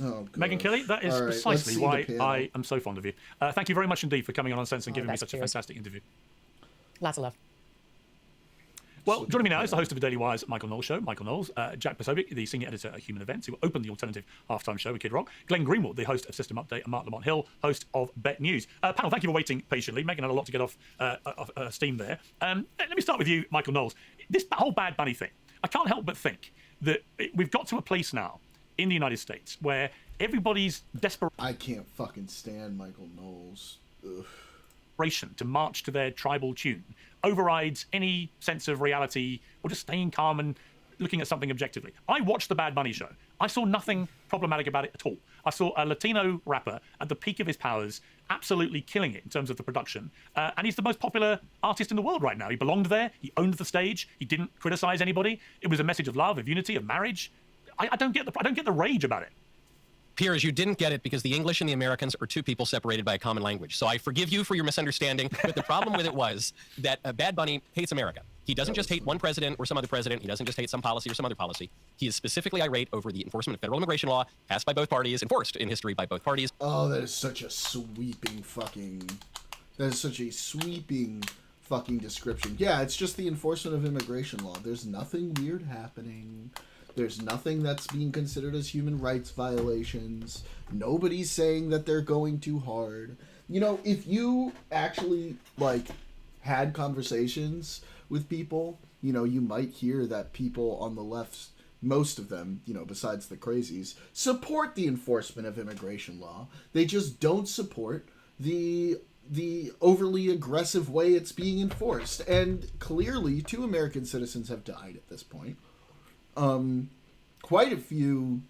Oh, Megan Kelly, that is precisely why I am so fond of you. Thank you very much indeed for coming on Uncensored and giving me such a fantastic interview. Lots of love. Well, joining me now is the host of the Daily Wire's Michael Knowles Show, Michael Knowles, Jack Posobiec, the senior editor at Human Events, who opened the alternative halftime show with Kid Rock, Glenn Greenwald, the host of System Update, and Mark Lamont Hill, host of Bet News. Panel, thank you for waiting patiently. Megan had a lot to get off steam there. Let me start with you, Michael Knowles. This whole Bad Bunny thing, I can't help but think that we've got to a place now in the United States where everybody's desperate. I can't fucking stand Michael Knowles. Ugh. To march to their tribal tune overrides any sense of reality or just staying calm and looking at something objectively. I watched the Bad Bunny show. I saw nothing problematic about it at all. I saw a Latino rapper at the peak of his powers, absolutely killing it in terms of the production. And he's the most popular artist in the world right now. He belonged there. He owned the stage. He didn't criticize anybody. It was a message of love, of unity, of marriage. I don't get the rage about it. Piers, you didn't get it because the English and the Americans are two people separated by a common language. So I forgive you for your misunderstanding, but the problem with it was that Bad Bunny hates America. He doesn't just hate one president or some other president. He doesn't just hate some policy or some other policy. He is specifically irate over the enforcement of federal immigration law passed by both parties, enforced in history by both parties. Oh, that is such a sweeping fucking... That is such a sweeping fucking description. Yeah, it's just the enforcement of immigration law. There's nothing weird happening. There's nothing that's being considered as human rights violations. Nobody's saying that they're going too hard. You know, if you actually, like, had conversations with people, you know, you might hear that people on the left, most of them, you know, besides the crazies, support the enforcement of immigration law. They just don't support the overly aggressive way it's being enforced. And clearly, 2 American citizens have died at this point. Quite a few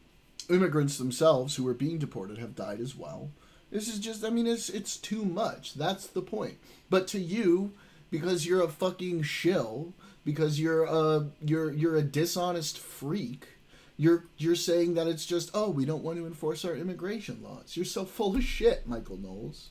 immigrants themselves who are being deported have died as well. This is just, I mean, it's too much. That's the point. But to you, because you're a fucking shill, because you're a dishonest freak, you're saying that it's just, oh, we don't want to enforce our immigration laws. You're so full of shit, Michael Knowles.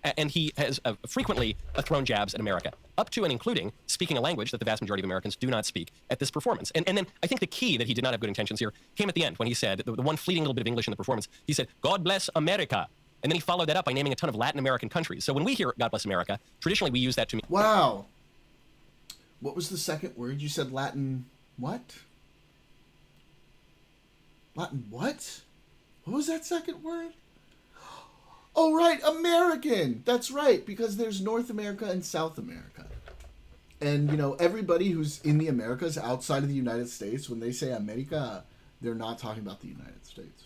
And he has frequently thrown jabs at America, up to and including speaking a language that the vast majority of Americans do not speak at this performance. And then I think the key that he did not have good intentions here came at the end when he said, the one fleeting little bit of English in the performance, he said, "God bless America." And then he followed that up by naming a ton of Latin American countries. So when we hear God bless America, traditionally we use that to mean... Wow. What was the second word? You said Latin what? Latin what? What was that second word? Oh, right, American. That's right, because there's North America and South America. And, you know, everybody who's in the Americas outside of the United States, when they say America, they're not talking about the United States.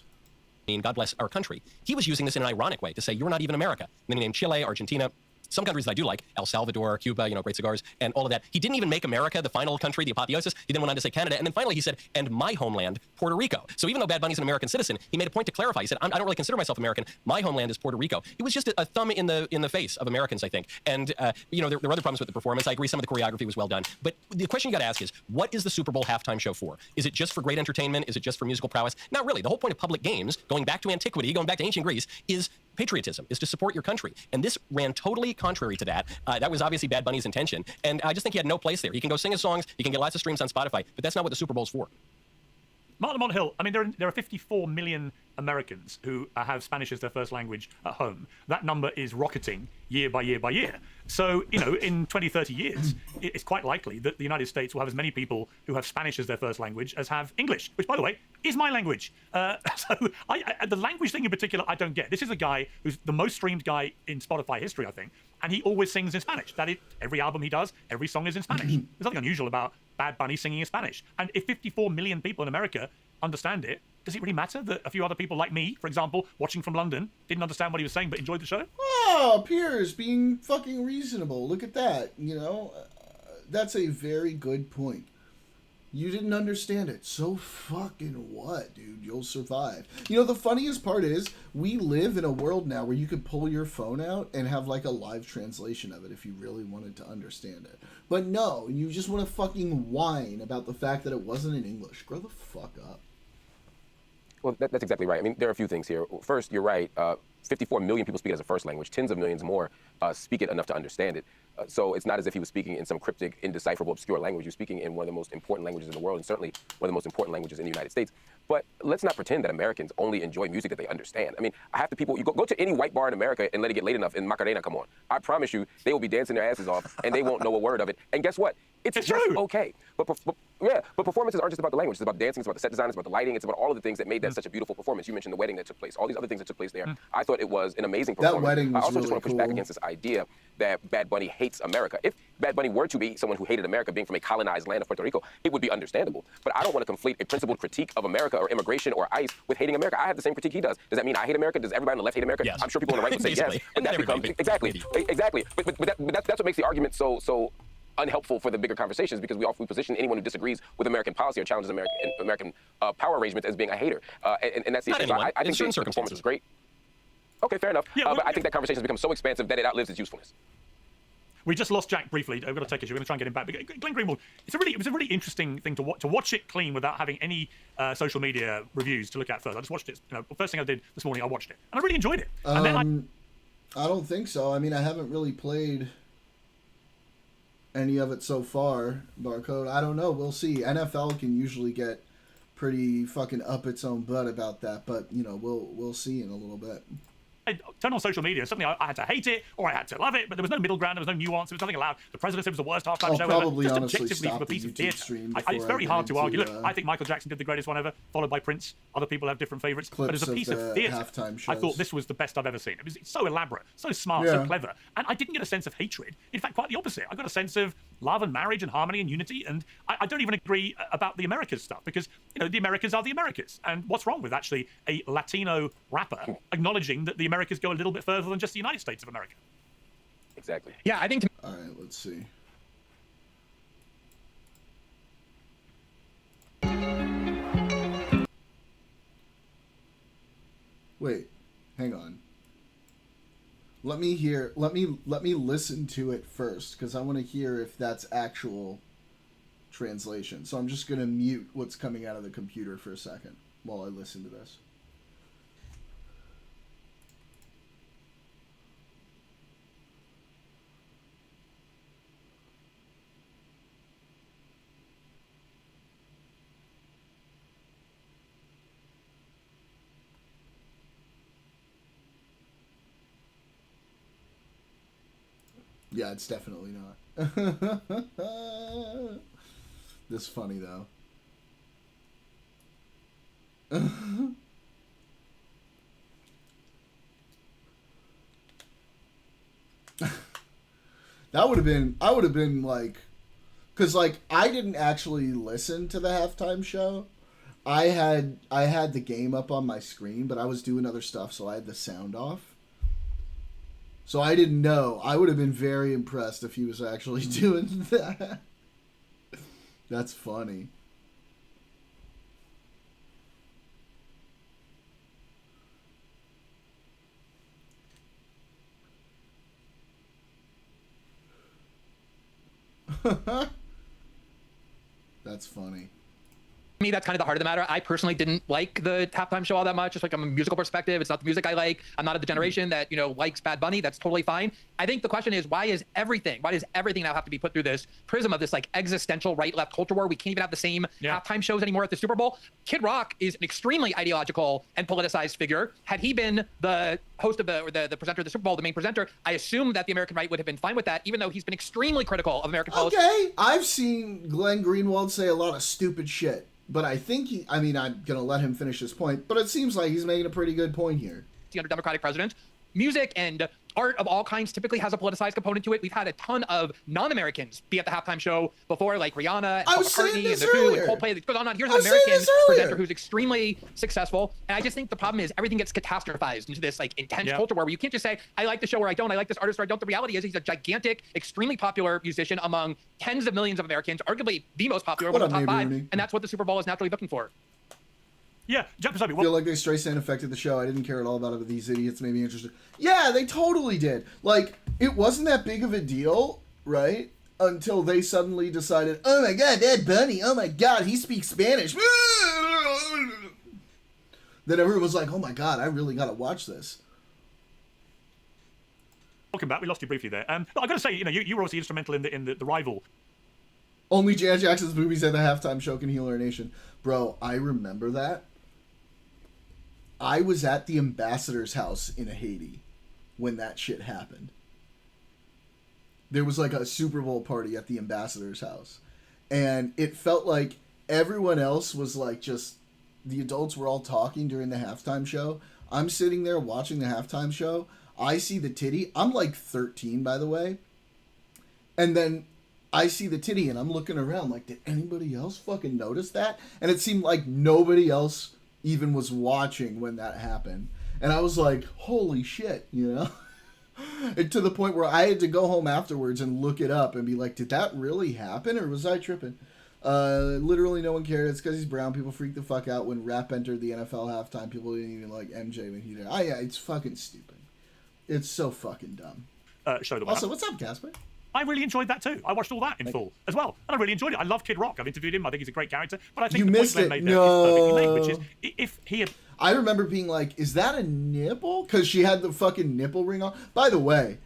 God bless our country. He was using this in an ironic way to say, you're not even America. And then he named Chile, Argentina, some countries that I do like, El Salvador, Cuba, you know, great cigars, and all of that. He didn't even make America the final country, the apotheosis. He then went on to say Canada, and then finally he said, and my homeland, Puerto Rico. So even though Bad Bunny's an American citizen, he made a point to clarify. He said, I don't really consider myself American. My homeland is Puerto Rico. It was just a thumb in the face of Americans, I think. And, you know, there were other problems with the performance. I agree some of the choreography was well done. But the question you got to ask is, what is the Super Bowl halftime show for? Is it just for great entertainment? Is it just for musical prowess? Not really. The whole point of public games, going back to antiquity, going back to ancient Greece, is patriotism, is to support your country. And this ran totally contrary to that. That was obviously Bad Bunny's intention. And I just think he had no place there. He can go sing his songs, he can get lots of streams on Spotify, but that's not what the Super Bowl's for. Martin Lamont Hill, I mean, there are 54 million Americans who have Spanish as their first language at home. That number is rocketing year by year by year. So, you know, in 20, 30 years, it's quite likely that the United States will have as many people who have Spanish as their first language as have English, which, by the way, is my language. So the language thing in particular, I don't get. This is a guy who's the most streamed guy in Spotify history, I think, and he always sings in Spanish. That is, every album he does, every song is in Spanish. There's nothing unusual about Bad Bunny singing in Spanish. And if 54 million people in America understand it, does it really matter that a few other people like me, for example, watching from London, didn't understand what he was saying but enjoyed the show? Oh, Piers being fucking reasonable. Look at that. You know, that's a very good point. You didn't understand it. So fucking what, dude? You'll survive. You know, the funniest part is we live in a world now where you could pull your phone out and have like a live translation of it if you really wanted to understand it. But no, you just want to fucking whine about the fact that it wasn't in English. Grow the fuck up. Well, that's exactly right. I mean, there are a few things here. First, you're right. 54 million people speak it as a first language. Tens of millions more speak it enough to understand it. So it's not as if he was speaking in some cryptic, indecipherable, obscure language. You're speaking in one of the most important languages in the world, and certainly one of the most important languages in the United States. But let's not pretend that Americans only enjoy music that they understand. I mean, half the people, you go to any white bar in America and let it get late enough and Macarena come on. I promise you, they will be dancing their asses off, and they won't know a word of it. And guess what? It's just okay. But performances aren't just about the language. It's about dancing. It's about the set design. It's about the lighting. It's about all of the things that made that such a beautiful performance. You mentioned the wedding that took place. All these other things that took place there. I thought it was an amazing performance. That wedding was I also really just want to push back against this idea that Bad Bunny hates America. If Bad Bunny were to be someone who hated America, being from a colonized land of Puerto Rico, it would be understandable. But I don't want to conflate a principled critique of America or immigration or ICE with hating America. I have the same critique he does. Does that mean I hate America? Does everybody on the left hate America? Yes. I'm sure people on the right would say yes. But that becomes exactly. But that's what makes the argument so unhelpful for the bigger conversations, because we position anyone who disagrees with American policy or challenges American power arrangements as being a hater. And that's the issue. I think the performance was great. Okay, fair enough. But I think that conversation has become so expansive that it outlives its usefulness. We just lost Jack briefly. We've got to take it. We're going to try and get him back. But Glenn Greenwald, it was a really interesting thing to watch it clean without having any social media reviews to look at first. I just watched it. You know, the first thing I did this morning, I watched it, and I really enjoyed it. And then I don't think so. I mean, I haven't really played any of it so far, Barcode. I don't know. We'll see. NFL can usually get pretty fucking up its own butt about that, but you know, we'll see in a little bit. I turned on social media. Suddenly, I had to hate it or I had to love it, but there was no middle ground. There was no nuance. There was nothing allowed. The president said it was the worst halftime show probably ever. Just honestly objectively from a stop the piece of YouTube theatre. stream It's before very I hard get to argue. into, Look, I think Michael Jackson did the greatest one ever, followed by Prince. Other people have different favorites. But as a Clips piece of of the theatre, halftime I shows. thought this was the best I've ever seen. It's so elaborate, so smart, so Yeah. clever. And I didn't get a sense of hatred. In fact, quite the opposite. I got a sense of love and marriage and harmony and unity. And I don't even agree about the Americas stuff because, you know, the Americas are the Americas. And what's wrong with actually a Latino rapper acknowledging that the Americas go a little bit further than just the United States of America? Exactly. Yeah, I think. All right, let's see. Wait, hang on. Let me hear. Let me listen to it first because I want to hear if that's actual translation. So I'm just gonna mute what's coming out of the computer for a second while I listen to this. Yeah, it's definitely not. This is funny though. That would have been, I would have been like, because like I didn't actually listen to the halftime show. I had the game up on my screen, but I was doing other stuff, so I had the sound off. So I didn't know. I would have been very impressed if he was actually doing that. That's funny. That's funny. Me, that's kind of the heart of the matter. I personally didn't like the halftime show all that much. Just like from a musical perspective, it's not the music I like. I'm not of the generation that, you know, likes Bad Bunny. That's totally fine. I think the question is, why does everything now have to be put through this prism of this like existential right-left culture war? We can't even have the same halftime shows anymore at the Super Bowl. Kid Rock is an extremely ideological and politicized figure. Had he been the host of the presenter of the Super Bowl, the main presenter, I assume that the American right would have been fine with that, even though he's been extremely critical of American politics. Okay, I've seen Glenn Greenwald say a lot of stupid shit. But I think I'm going to let him finish his point, but it seems like he's making a pretty good point here. Under Democratic president, music and art of all kinds typically has a politicized component to it. We've had a ton of non-Americans be at the halftime show before, like Rihanna and Paul McCartney and The Who and Coldplay. It goes on. Here's an American presenter who's extremely successful. And I just think the problem is everything gets catastrophized into this like intense culture war where you can't just say, I like the show or I don't, I like this artist or I don't. The reality is he's a gigantic, extremely popular musician among tens of millions of Americans, arguably the most popular, one of the top five. And that's what the Super Bowl is naturally looking for. Yeah, I feel like they Streisand affected the show. I didn't care at all about it, but these idiots made me interested. Yeah, they totally did. Like, it wasn't that big of a deal, right? Until they suddenly decided, oh my god, Bad Bunny, oh my god, he speaks Spanish. Then everyone was like, oh my god, I really gotta watch this. Welcome back. We lost you briefly there. But I got to say, you know, you were obviously instrumental in the rival. Only Janet Jackson's movies at the halftime show can heal our nation. Bro, I remember that. I was at the ambassador's house in Haiti when that shit happened. There was like a Super Bowl party at the ambassador's house. And it felt like everyone else was like just, the adults were all talking during the halftime show. I'm sitting there watching the halftime show. I see the titty. I'm like 13, by the way. And then I see the titty and I'm looking around like, did anybody else fucking notice that? And it seemed like nobody else even was watching when that happened. And I was like, holy shit, you know? And to the point where I had to go home afterwards and look it up and be like, did that really happen or was I tripping? Literally no one cared. It's because he's brown. People freaked the fuck out when Rap entered the NFL halftime. People didn't even like MJ when he did. Yeah, it's fucking stupid. It's so fucking dumb. Also, what's up, Casper? I really enjoyed that too. I watched all that in full as well, and I really enjoyed it. I love Kid Rock. I've interviewed him. I think he's a great character. But I think you the missed point it. Glenn made there is perfectly made, which is if he had. I remember being like, "Is that a nipple?" Because she had the fucking nipple ring on. By the way,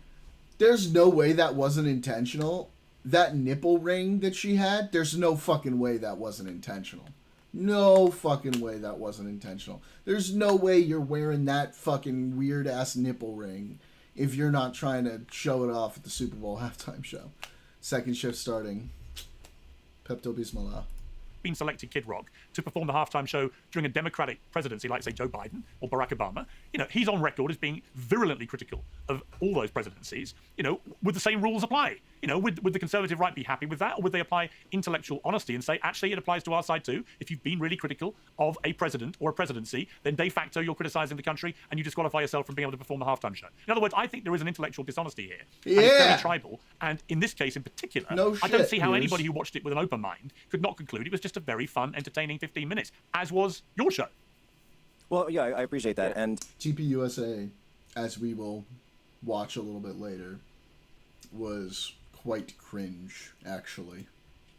there's no way that wasn't intentional. that nipple ring that she had, there's no fucking way that wasn't intentional. No fucking way that wasn't intentional. There's no way you're wearing that fucking weird ass nipple ring if you're not trying to show it off at the Super Bowl halftime show. Second shift starting. Pepto Bismillah. Been selected Kid Rock to perform the halftime show during a Democratic presidency, like say Joe Biden or Barack Obama. You know, he's on record as being virulently critical of all those presidencies. You know, would the same rules apply? You know, would the conservative right be happy with that, or would they apply intellectual honesty and say, actually, it applies to our side too? If you've been really critical of a president or a presidency, then de facto you're criticizing the country and you disqualify yourself from being able to perform the halftime show. In other words, I think there is an intellectual dishonesty here. Yeah. And it's very tribal. And in this case in particular, No I don't shit, see how Piers. anybody who watched it with an open mind could not conclude it was just a very fun, entertaining 15 minutes, as was your show. Well, yeah, I appreciate that. And TPUSA, as we will watch a little bit later, was quite cringe, actually.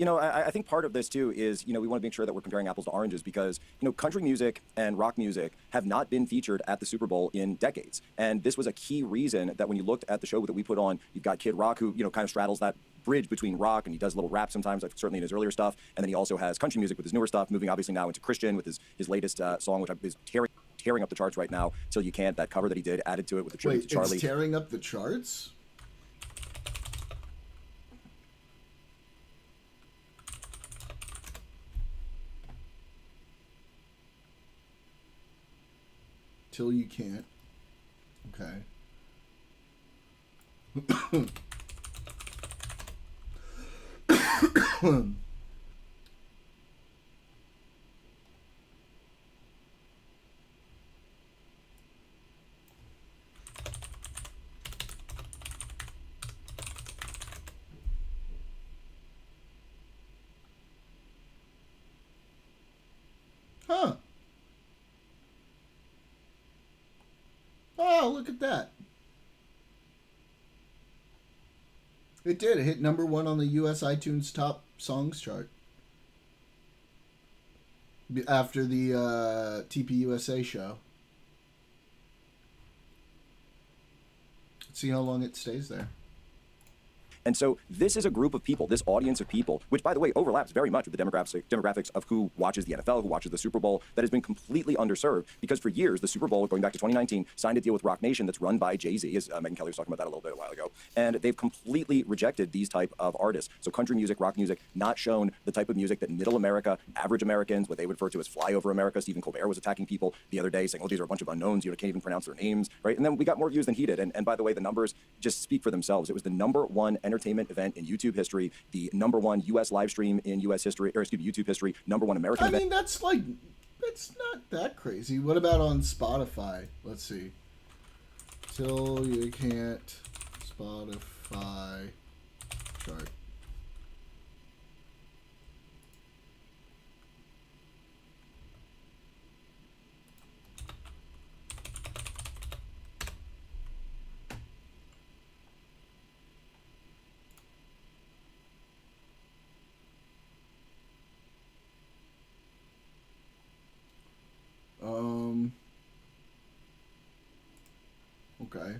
you know, I think part of this too is, you know, we want to make sure that we're comparing apples to oranges because, you know, country music and rock music have not been featured at the Super Bowl in decades. And this was a key reason that when you looked at the show that we put on, you've got Kid Rock, who, you know, kind of straddles that bridge between rock, and he does a little rap sometimes, like certainly in his earlier stuff. And then he also has country music with his newer stuff, moving obviously now into Christian with his latest song, which is tearing up the charts right now. Till You Can't, that cover that he did, added to it with the tribute to Charlie. It's tearing up the charts? Till You Can't. Okay. Huh. Oh, look at that. It did. It hit #1 on the US iTunes top songs chart. After the TPUSA show. Let's see how long it stays there. And so this is a group of people, this audience of people, which, by the way, overlaps very much with the demographics of who watches the NFL, who watches the Super Bowl, that has been completely underserved. Because for years, the Super Bowl, going back to 2019, signed a deal with Rock Nation that's run by Jay-Z, as Megyn Kelly was talking about that a little bit a while ago. And they've completely rejected these type of artists. So country music, rock music, not shown the type of music that middle America, average Americans, what they would refer to as flyover America. Stephen Colbert was attacking people the other day, saying, oh, these are a bunch of unknowns, you can't even pronounce their names, right? And then we got more views than he did. And by the way, the numbers just speak for themselves. It was the #1 entertainment event in YouTube history, the #1 US live stream in US history, or excuse me, YouTube history, #1 American event. I mean, that's not that crazy. What about on Spotify? Let's see. Till You Can't Spotify chart. Okay.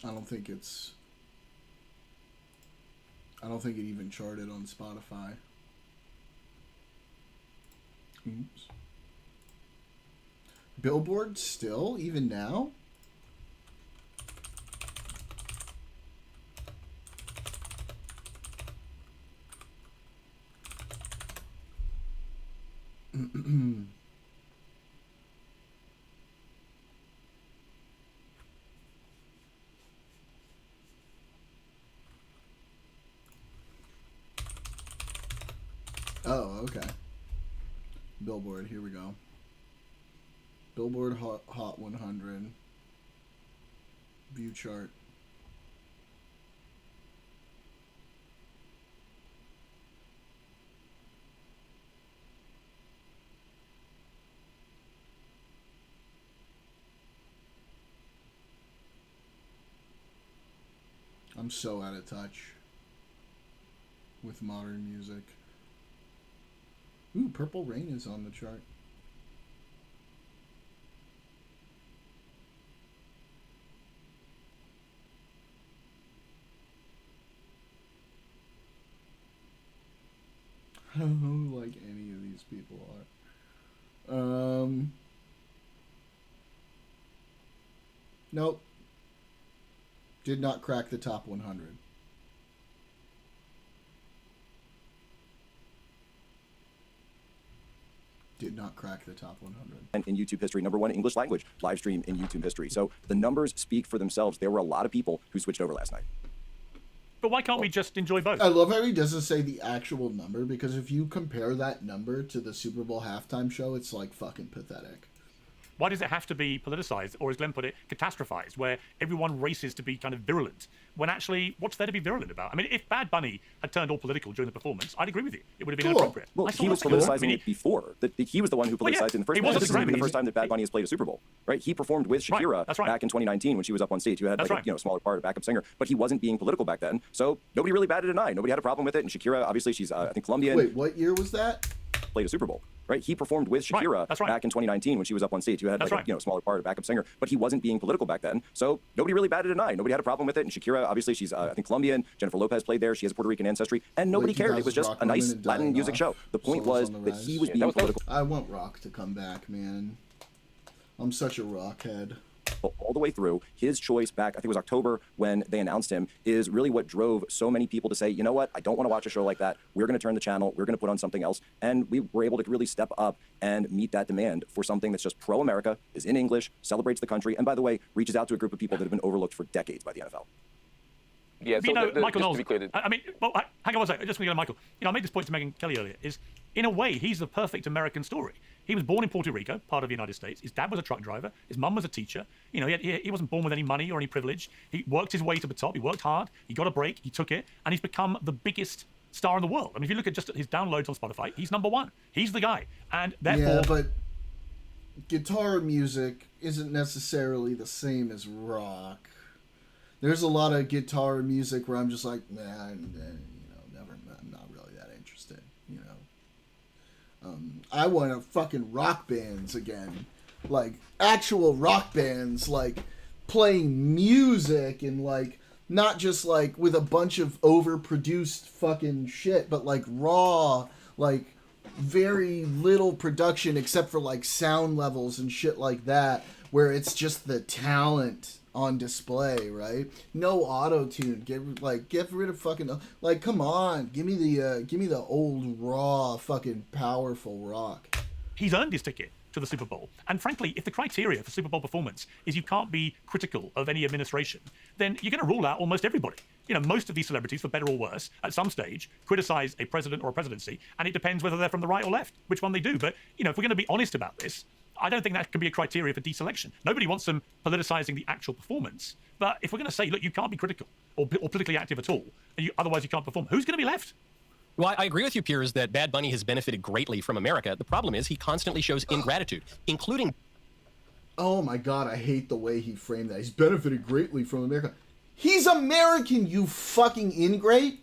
I don't think it even charted on Spotify. Oops. Billboard still, even now? Oh, okay. Billboard, here we go. Billboard Hot 100. View chart. I'm so out of touch with modern music. Ooh, Purple Rain is on the chart. I don't know who like any of these people are. Nope. Did not crack the top 100. Did not crack the top 100. And in YouTube history, #1 English language live stream in YouTube history. So the numbers speak for themselves. There were a lot of people who switched over last night. But why can't we just enjoy both? I love how he doesn't say the actual number, because if you compare that number to the Super Bowl halftime show, it's like fucking pathetic. Why does it have to be politicized, or as Glenn put it, catastrophized, where everyone races to be kind of virulent, when actually, what's there to be virulent about? I mean, if Bad Bunny had turned all political during the performance, I'd agree with you. It would have been inappropriate. Well, he was politicizing it before. He was the one who politicized it in the first place. This isn't the first time that Bad Bunny has played a Super Bowl, right? He performed with Shakira back in 2019 when she was up on stage. You had like a smaller part, a backup singer, but he wasn't being political back then. So nobody really batted an eye. Nobody had a problem with it. And Shakira, obviously, she's I think Colombian. Wait, what year was that? Played a Super Bowl, right? He performed with Shakira back in 2019 when she was up on stage. You had like a smaller part, a backup singer, but he wasn't being political back then. So nobody really batted an eye. Nobody had a problem with it. And Shakira, obviously, she's I think Colombian. Jennifer Lopez played there. She has Puerto Rican ancestry, and nobody cared. It was just a nice Latin music show. The point was that he was being political. I want rock to come back, man. I'm such a rock head. All the way through. His choice back, I think it was October when they announced him, is really what drove so many people to say, you know what, I don't want to watch a show like that. We're going to turn the channel. We're going to put on something else. And we were able to really step up and meet that demand for something that's just pro-America, is in English, celebrates the country, and by the way, reaches out to a group of people that have been overlooked for decades by the NFL. Yeah, so Michael just to be clear, I mean, well, hang on one second. Just to go to Michael. I made this point to Megyn Kelly earlier. Is in a way, he's the perfect American story. He was born in Puerto Rico, part of the United States. His dad was a truck driver. His mum was a teacher. He wasn't born with any money or any privilege. He worked his way to the top. He worked hard. He got a break. He took it, and he's become the biggest star in the world. I mean, if you look at just his downloads on Spotify, he's #1. He's the guy, and therefore. Yeah, but guitar music isn't necessarily the same as rock. There's a lot of guitar music where I'm just like, I'm not really that interested, I want fucking rock bands again. Like, actual rock bands, like, playing music and, like, not just, like, with a bunch of overproduced fucking shit, but, like, raw, like, very little production except for, like, sound levels and shit like that, where it's just the talent on display, right? No auto-tune. Get rid of fucking, like, come on, give me the old raw fucking powerful rock. He's earned his ticket to the Super Bowl, and frankly, if the criteria for Super Bowl performance is you can't be critical of any administration, then you're going to rule out almost everybody. Most of these celebrities, for better or worse, at some stage criticize a president or a presidency, and it depends whether they're from the right or left, which one they do. But if we're going to be honest about this, I don't think that can be a criteria for deselection. Nobody wants them politicizing the actual performance. But if we're going to say, look, you can't be critical or politically active at all, otherwise you can't perform, who's going to be left? Well, I agree with you, Piers, that Bad Bunny has benefited greatly from America. The problem is he constantly shows ingratitude, including... Oh my God, I hate the way he framed that. He's benefited greatly from America. He's American, you fucking ingrate.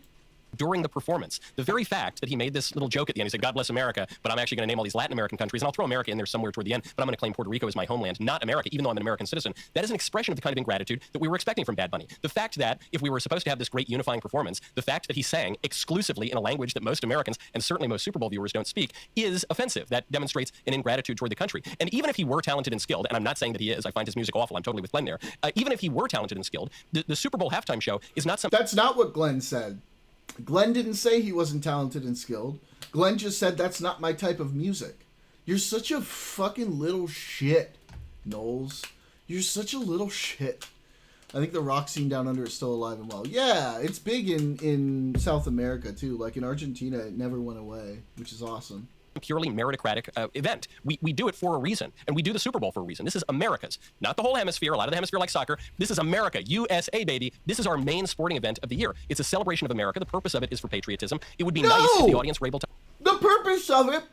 During the performance. The very fact that he made this little joke at the end, he said, God bless America, but I'm actually going to name all these Latin American countries, and I'll throw America in there somewhere toward the end, but I'm going to claim Puerto Rico as my homeland, not America, even though I'm an American citizen. That is an expression of the kind of ingratitude that we were expecting from Bad Bunny. The fact that, if we were supposed to have this great unifying performance, the fact that he sang exclusively in a language that most Americans, and certainly most Super Bowl viewers, don't speak, is offensive. That demonstrates an ingratitude toward the country. And even if he were talented and skilled, and I'm not saying that he is, I find his music awful, I'm totally with Glenn there, even if he were talented and skilled, the Super Bowl halftime show is not something... That's not what Glenn said. Glenn didn't say he wasn't talented and skilled. Glenn just said that's not my type of music. You're such a fucking little shit, Knowles. You're such a little shit. I think the rock scene down under is still alive and well. Yeah, it's big in South America too. Like in Argentina, it never went away, which is awesome. Purely meritocratic event. We do it for a reason, and we do the Super Bowl for a reason. This is America's, not the whole hemisphere. A lot of the hemisphere like soccer. This is America, USA, baby. This is our main sporting event of the year. It's a celebration of America. The purpose of it is for patriotism. It would be nice if the audience were able to... The purpose of it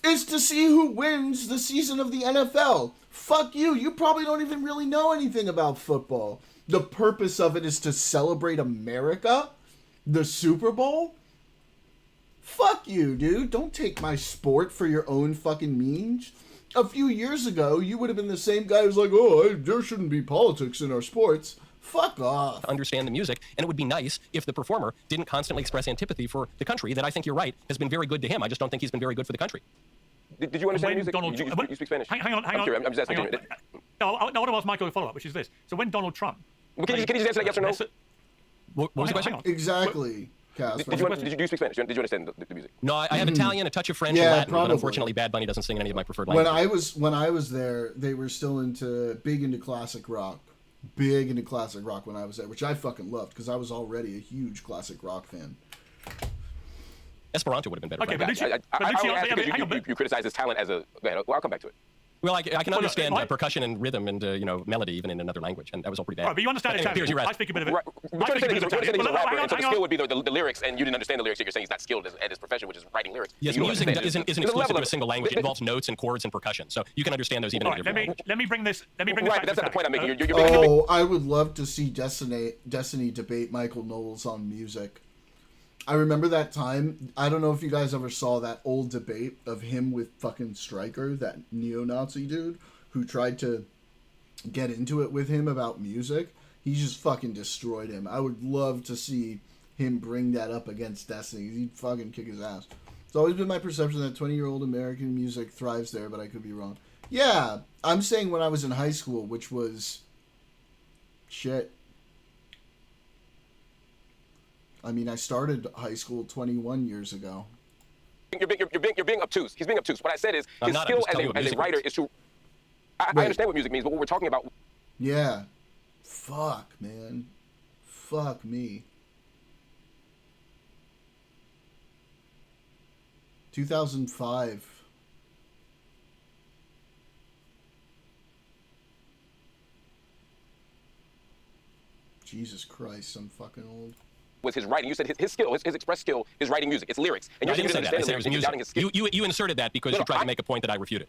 is to see who wins the season of the NFL. Fuck you. You probably don't even really know anything about football. The purpose of it is to celebrate America? The Super Bowl? Fuck you, dude. Don't take my sport for your own fucking means. A few years ago, you would have been the same guy who's like, oh, there shouldn't be politics in our sports. Fuck off. Understand the music, and it would be nice if the performer didn't constantly express antipathy for the country that I think you're right has been very good to him. I just don't think he's been very good for the country. Did you understand When music? Donald You speak Spanish? Hang on. I'm curious. I'm just asking. No, I want to ask Michael a follow-up, which is this. So when Donald Trump... Can you just answer that yes or no? What was the question? Exactly. Did you speak Spanish? Did you understand the music? No, I have Italian, a touch of French, Yeah, and Latin, probably. but unfortunately Bad Bunny doesn't sing in any of my preferred When languages. I was there, they were still big into classic rock. Big into classic rock when I was there, which I fucking loved because I was already a huge classic rock fan. Esperanto would have been better. Okay, right? but I only asked because you criticize his talent as a... Well, I'll come back to it. Well, I can understand percussion and rhythm and melody even in another language, and that was all pretty bad. Right, but you understand Anyway, Italian. Piers, you're I right. speak a bit of it. Right. I speak a bit of Italian. He's a rapper, Hang and so the on. skill would be the lyrics, and you didn't understand the lyrics. You're saying he's not skilled at his profession, which is writing lyrics. Yes, You don't music understand it. isn't There's a exclusive level to a of single language. It involves notes and chords and percussion, so you can understand those even All in a right, different language. let me bring this. Right, but that's not the point I'm making. You're making Oh, I would love to see Destiny debate Michael Knowles on music. I remember that time. I don't know if you guys ever saw that old debate of him with fucking Stryker, that neo-Nazi dude who tried to get into it with him about music. He just fucking destroyed him. I would love to see him bring that up against Destiny. He'd fucking kick his ass. It's always been my perception that 20-year-old American music thrives there, but I could be wrong. Yeah, I'm saying when I was in high school, which was... shit. I mean, I started high school 21 years ago. You're being obtuse. He's being obtuse. What I said is I'm his not. skill I'm just telling you what as a music writer means. is to... I Wait. understand what music means, but what we're talking about... Yeah. Fuck, man. Fuck me. 2005. Jesus Christ, I'm fucking old. Was his writing. You said his skill, his express skill is writing music. It's lyrics. And No, I you're didn't say that. I said it was music. his skill. You inserted that because you tried to make a point that I refuted.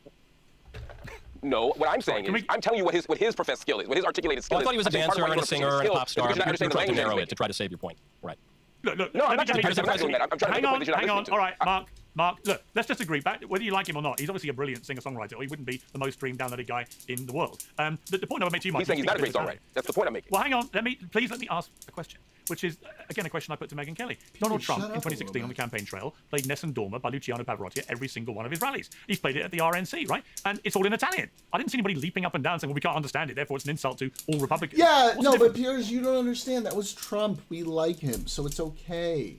No, what I'm saying is, I'm telling you what his professed skill is, what his articulated skill Well, I thought he was a is. dancer and a singer and a pop star. Because You you're not tried to understanding the narrow language. it to try to save your point. Right. Look, No, I'm let not me doing just- that. I'm trying to make a point that you're not hang on. listening to. All right, Mark, look, let's just agree. Whether you like him or not, he's obviously a brilliant singer-songwriter, or he wouldn't be the most streamed downloaded guy in the world. The point I would make to you, Mike... He's saying he's not a great songwriter. That's the point I'm making. Well, hang on. Please let me ask a question, which is, again, a question I put to Megyn Kelly. Donald Trump, in 2016 on the campaign trail, played Nessun Dorma by Luciano Pavarotti at every single one of his rallies. He's played it at the RNC, right? And it's all in Italian. I didn't see anybody leaping up and down saying, well, we can't understand it, therefore it's an insult to all Republicans. Yeah, What's no, the but difference? Piers, you don't understand. That was Trump. We like him, so it's okay.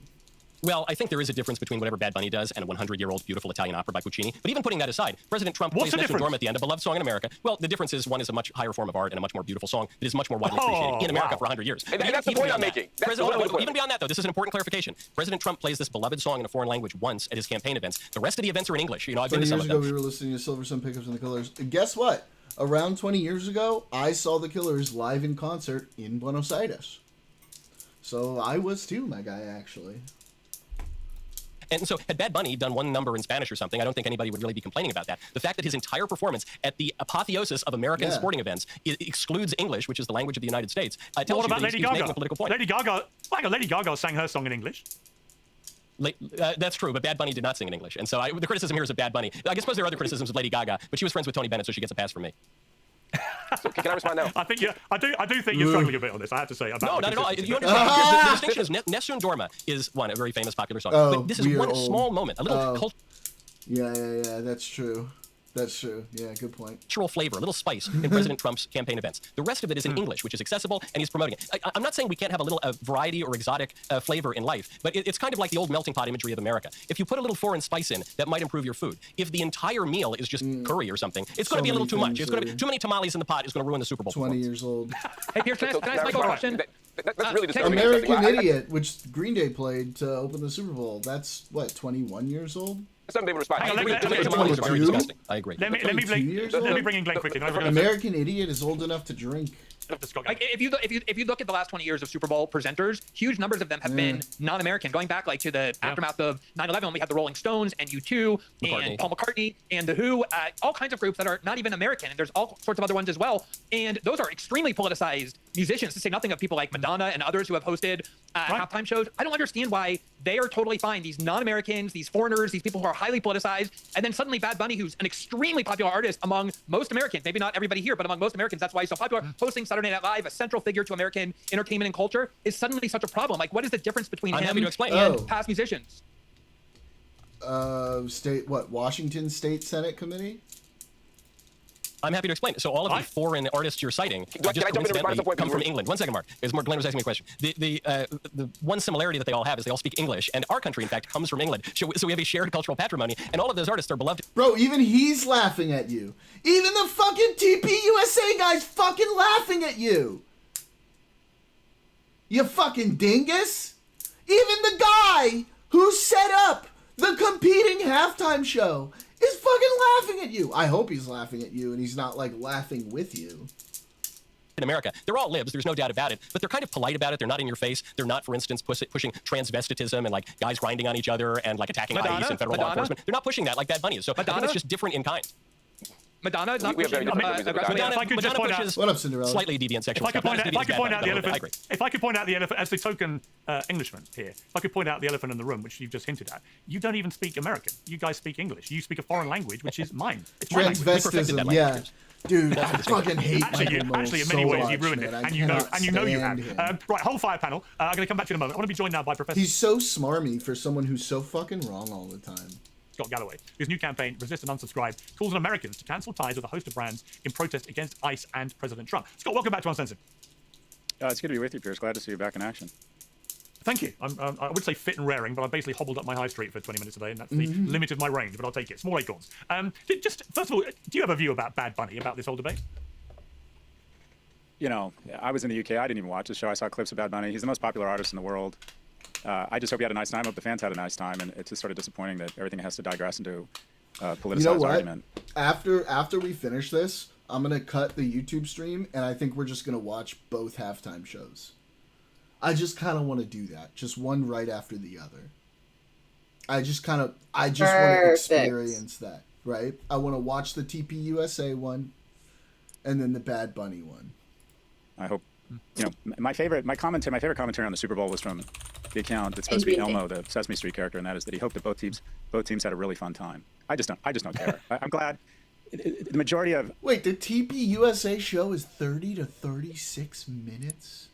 Well, I think there is a difference between whatever Bad Bunny does and a 100-year-old beautiful Italian opera by Puccini. But even putting that aside, President Trump plays Nessun Dorma at the end, a beloved song in America. Well, the difference is one is a much higher form of art and a much more beautiful song that is much more widely appreciated in America for 100 years. And that's the point I'm making. Even beyond that, though, this is an important clarification. President Trump plays this beloved song in a foreign language once at his campaign events. The rest of the events are in English. You know, I've been 20 to some years of ago, them. we were listening to Silver Sun Pickups and the Killers. And guess what? Around 20 years ago, I saw the Killers live in concert in Buenos Aires. So I was too, my guy, actually. And so, had Bad Bunny done one number in Spanish or something, I don't think anybody would really be complaining about that. The fact that his entire performance at the apotheosis of American sporting events excludes English, which is the language of the United States, tells What you about that Lady he's making a Gaga? political point. Lady Gaga sang her song in English. That's true, but Bad Bunny did not sing in English. And so the criticism here is of Bad Bunny. I suppose there are other criticisms of Lady Gaga, but she was friends with Tony Bennett, so she gets a pass from me. So can I respond now? I do think you're struggling a bit on this, I have to say. No, not at all. You understand, the distinction is Nessun Dorma is a very famous popular song. But this is one small moment, a little Yeah, that's true. That's true. Yeah, good point. Cultural flavor, a little spice in President Trump's campaign events. The rest of it is in English, which is accessible, and he's promoting it. I'm not saying we can't have a little variety or exotic flavor in life, but it's kind of like the old melting pot imagery of America. If you put a little foreign spice in, that might improve your food. If the entire meal is just curry or something, it's going to be a little too much. It's going to be too many tamales in the pot is going to ruin the Super Bowl. 20 years old. Hey, Piers, can I ask Michael a question? That's really disturbing. American Idiot, which Green Day played to open the Super Bowl. That's, what, 21 years old? Some people respond. I agree. Let me bring in Glenn quickly. American Idiot is old enough to drink. Like if you look at the last 20 years of Super Bowl presenters, huge numbers of them have been non-American, going back like to the aftermath of 9/11 when we had the Rolling Stones and U2 and Paul McCartney and The Who, all kinds of groups that are not even American, and there's all sorts of other ones as well. And those are extremely politicized musicians, to say nothing of people like Madonna and others who have hosted halftime shows. I don't understand why they are totally fine. These non-Americans, these foreigners, these people who are highly politicized, and then suddenly Bad Bunny, who's an extremely popular artist among most Americans, maybe not everybody here, but among most Americans, that's why he's so popular, hosting Saturday Night Live, a central figure to American entertainment and culture, is suddenly such a problem. Like, what is the difference between him and past musicians? Washington State Senate Committee? I'm happy to explain. So all of the foreign artists you're citing just coincidentally come from England. 1 second, Mark. Glenn was asking me a question. The one similarity that they all have is they all speak English, and our country, in fact, comes from England. So we have a shared cultural patrimony, and all of those artists are beloved. Bro, even he's laughing at you. Even the fucking TPUSA guy's fucking laughing at you. You fucking dingus. Even the guy who set up the competing halftime show is fucking laughing at you. I hope he's laughing at you and he's not like laughing with you. In America, they're all libs, there's no doubt about it, but they're kind of polite about it. They're not in your face. They're not, for instance, pushing transvestitism and like guys grinding on each other and like attacking ICE and federal law enforcement. They're not pushing that like Bad Bunny is. So I think it's just different in kind. Madonna is not pushing. Madonna pushes what up, Cinderella? Slightly deviant sexual If I could point out the elephant as the token Englishman here, if I could point out the elephant in the room, which you've just hinted at, you don't even speak American. You guys speak English. You speak a foreign language, which is mine. It's my language. Transvestism, yeah. Dude, I fucking hate actually, in many ways, you've ruined it, and you know you have. Right, whole fire panel. I'm going to come back to you in a moment. I want to be joined now by Professor. He's so smarmy for someone who's so fucking wrong all the time. Scott Galloway, whose new campaign, Resist and Unsubscribe, calls on Americans to cancel ties with a host of brands in protest against ICE and President Trump. Scott, welcome back to Uncensored. It's good to be with you, Pierce. Glad to see you back in action. Thank you. I would say fit and raring, but I basically hobbled up my high street for 20 minutes today, and that's the limit of my range, but I'll take it. Small acorns. Just, first of all, do you have a view about Bad Bunny, about this whole debate? You know, I was in the UK. I didn't even watch the show. I saw clips of Bad Bunny. He's the most popular artist in the world. I just hope you had a nice time. I hope the fans had a nice time, and it's just sort of disappointing that everything has to digress into politicized argument. After we finish this, I'm gonna cut the YouTube stream, and I think we're just gonna watch both halftime shows. I just kind of want to do that, just one right after the other. I just want to experience that, right? I want to watch the TPUSA one, and then the Bad Bunny one. I hope. You know, my favorite commentary on the Super Bowl was from the account that's supposed to be Elmo, the Sesame Street character, and that is that he hoped that both teams had a really fun time. I just don't care. I'm glad. The majority of the TPUSA show is 30 to 36 minutes.